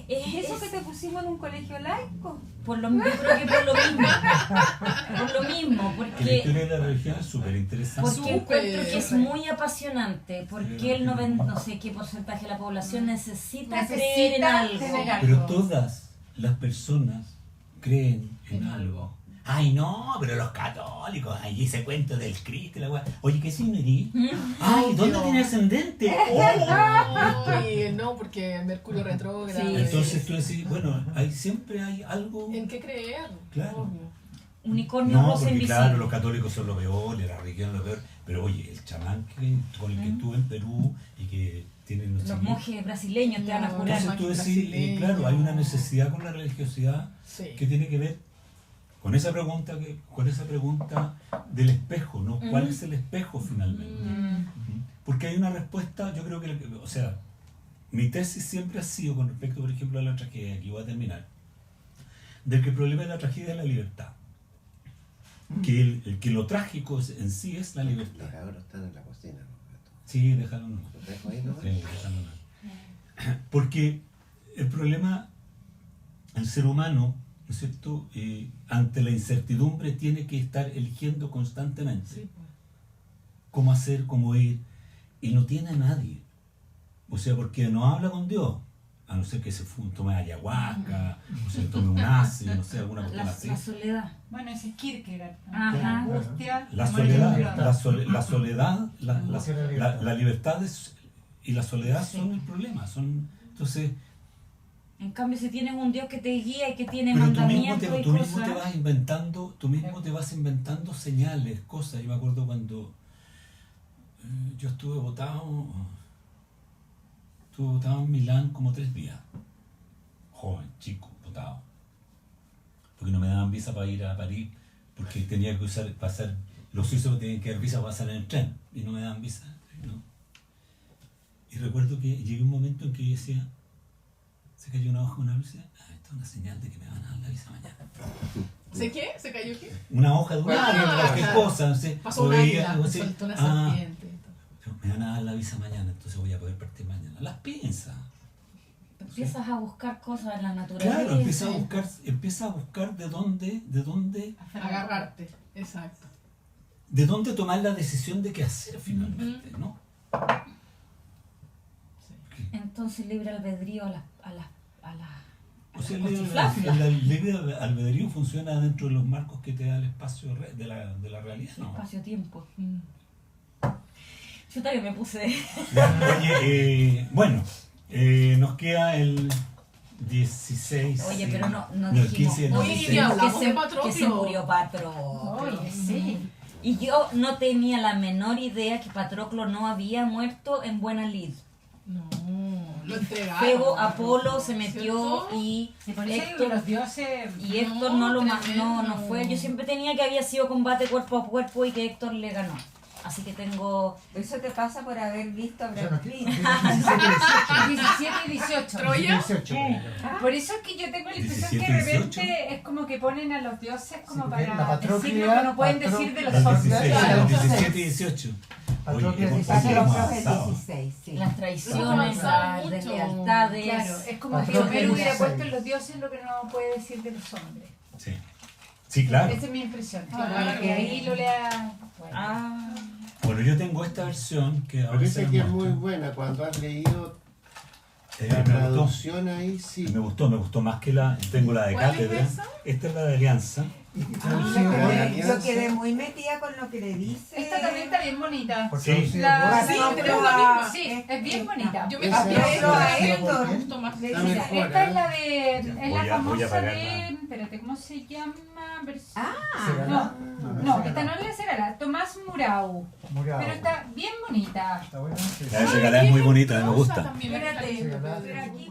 S5: ¿Es eso que te pusimos en un colegio laico?
S4: yo creo que por lo mismo. Por lo mismo,
S3: Que la
S4: porque...
S3: historia de la religión es súper interesante.
S4: Porque encuentro que es muy apasionante, porque el no sé qué porcentaje de la población necesita creer en algo.
S6: tener algo.
S3: Pero todas las personas creen en algo. Ay, no, pero los católicos, ahí ese cuento del Cristo y la weá. Oye, ¿qué signo eres? Ay, ¿dónde
S2: Obvio.
S3: tiene ascendente?
S2: Ay, no, porque Mercurio retrógrado.
S4: Sí.
S3: Entonces tú decís, bueno, siempre hay algo.
S2: ¿En qué creer?
S3: Claro.
S2: Obvio.
S4: Unicornio
S3: No,
S4: rosa
S3: porque
S4: invisible.
S3: claro, los católicos son lo peor, y la religión es lo peor. Pero oye, el chamán con el que estuve en Perú y que tiene no sé
S4: Los
S3: qué.
S4: monjes brasileños te van a
S2: No,
S4: curar.
S3: Entonces tú decís,
S2: brasileño.
S3: claro, hay una necesidad con la religiosidad
S2: Sí.
S3: que tiene que ver con esa pregunta del espejo, ¿no? ¿Cuál es el espejo finalmente? Ujú. Porque hay una respuesta, yo creo que, o sea, mi tesis siempre ha sido con respecto, por ejemplo, a la tragedia, aquí voy a terminar, de que el problema de la tragedia es la libertad. Que lo trágico en sí es la
S1: Los
S3: libertad.
S1: cabros están en la cocina, ¿no?
S3: Sí, déjalo no.
S1: Los dejo ahí, ¿no?
S3: Sí, déjalo no. Porque el problema, el ser humano, ¿no es cierto?, ante la incertidumbre tiene que estar eligiendo constantemente
S2: Sí, pues.
S3: cómo hacer, cómo ir, y no tiene a nadie. O sea, porque no habla con Dios. a no ser que se tome ayahuasca, o se tome un ácido, no sé, alguna cuestión
S4: La
S3: así.
S4: soledad.
S6: Bueno, ese es Kierkegaard.
S4: Ajá.
S6: La angustia.
S3: La
S6: temor y
S3: soledad,
S6: temblor.
S3: la soledad,
S7: Angustia y la libertad.
S3: la libertad y la soledad
S4: Sí.
S3: son el problema. Entonces,
S4: En cambio, si tienes un Dios que te guía y que tiene
S3: pero tú mismo,
S4: mandamientos y
S3: tú mismo
S4: cosas.
S3: te vas inventando señales, cosas. Yo me acuerdo cuando yo estuve botado en Milán como 3 días. Joven, chico, botado. Porque no me daban visa para ir a París, porque tenía que pasar, los suizos tenían que dar visa para pasar en el tren, y no me daban visa. ¿No? Y recuerdo que llegué un momento en que yo decía, se cayó una hoja, una luz, y decía, esto es una señal de que me van a dar la visa mañana.
S2: ¿Se qué? ¿Se cayó qué?
S3: Una hoja de cualquier
S2: claro.
S3: cosa, no sé.
S2: Pasó
S3: o
S2: un
S3: veía
S2: águila,
S3: algo
S2: me
S3: así,
S2: soltó una serpiente. y todo.
S3: me van a dar la visa mañana, entonces voy a poder partir mañana. Las piensas.
S4: Empiezas a buscar cosas en la naturaleza.
S3: Claro, empieza a buscar de dónde
S2: Agarrarte, exacto.
S3: tomar la decisión de qué hacer finalmente, ¿no?
S4: Entonces libre albedrío a las
S3: O sea,
S4: cochiflaflas.
S3: el libre albedrío funciona dentro de los marcos que te da el espacio de la realidad, ¿no?
S4: Espacio-tiempo.
S2: Mm.
S4: Yo también me puse.
S3: Oye, bueno, nos queda el 16.
S4: Oye, pero no
S3: el
S4: dijimos.
S3: 15 y el
S2: Oye,
S3: 16.
S2: ya hablamos
S4: que
S2: de
S4: se,
S2: Patroclo.
S4: que se murió Patroclo.
S6: Oye, sí.
S4: Y yo no tenía la menor idea que Patroclo no había muerto en Buena Lid.
S2: No, lo entregaron.
S4: Febo Apolo se metió
S2: ¿Cierto?
S4: y
S6: Y por eso digo que
S4: Héctor,
S6: los dioses.
S4: y Héctor no lo
S2: tremendo.
S4: no fue. Yo siempre tenía que había sido combate cuerpo a cuerpo y que Héctor le ganó. Así que tengo.
S5: Eso te pasa por haber visto a
S7: O sea,
S5: Brad
S7: no,
S5: Pitt.
S6: 17 y 18.
S2: Troya.
S7: 18.
S6: Por eso es que yo tengo la impresión que
S3: 17,
S6: de repente
S3: 18.
S6: es como que ponen a los dioses como
S7: Sí, porque la
S6: para decir lo
S7: Patroclia,
S6: que no pueden decir de los
S3: El
S6: hombres.
S3: 16,
S2: Claro.
S3: el 17 y 18.
S7: Patroclo
S3: Oye,
S7: es
S3: hemos
S7: 16.
S3: hemos
S5: Patroclo es el
S3: avanzado.
S5: 16, sí.
S4: Las traiciones,
S2: Avanzaba
S4: las
S2: mucho.
S4: deslealtades.
S6: Claro, es como que
S7: Patroclo
S6: Homero hubiera
S7: 16.
S6: puesto en los dioses lo que no puede decir de los hombres.
S3: Sí. Sí, claro.
S6: Esa es mi impresión.
S2: Claro.
S6: Que ahí lo lea. Bueno.
S4: Ah,
S3: Bueno, yo tengo esta versión que ahora
S1: Parece
S3: se
S1: que
S3: la
S1: es muy
S3: muestro.
S1: buena. Cuando has leído la
S3: Me gustó.
S1: traducción ahí, sí.
S3: Me gustó más que tengo la de
S2: ¿Cuál es
S3: cátedra.
S2: esa?
S3: Esta es la de Alianza.
S7: Y
S5: Yo
S7: traducido
S1: Ah,
S7: por-
S1: Alianza.
S5: yo quedé muy metida con lo que le dice.
S6: Esta también está bien bonita.
S7: por
S3: Sí.
S7: traducido
S6: La-
S7: por-
S2: Sí,
S5: No,
S2: tenemos la misma.
S6: Sí, es bien bonita.
S2: Yo me
S1: Esa
S2: cambié
S1: es
S5: Pero
S1: la-
S5: a Héctor
S7: ¿Por qué?
S2: Justo más.
S5: le
S1: Está
S5: dice,
S1: mejor.
S6: Esta es la de.
S3: Ya,
S6: Es
S3: voy
S6: la
S3: a- voy a
S6: famosa
S3: apagarla.
S6: de. Espérate, ¿cómo se llama?
S5: Ah,
S6: No, no,
S7: esa
S6: esta no es la Segala, Tomás Murau.
S7: Murao.
S6: Pero está bien bonita.
S7: Está buena, sí.
S3: La de Segalá es muy bonita, me gusta.
S2: También,
S5: Espérate,
S7: Sí, ¿verdad?
S5: pero aquí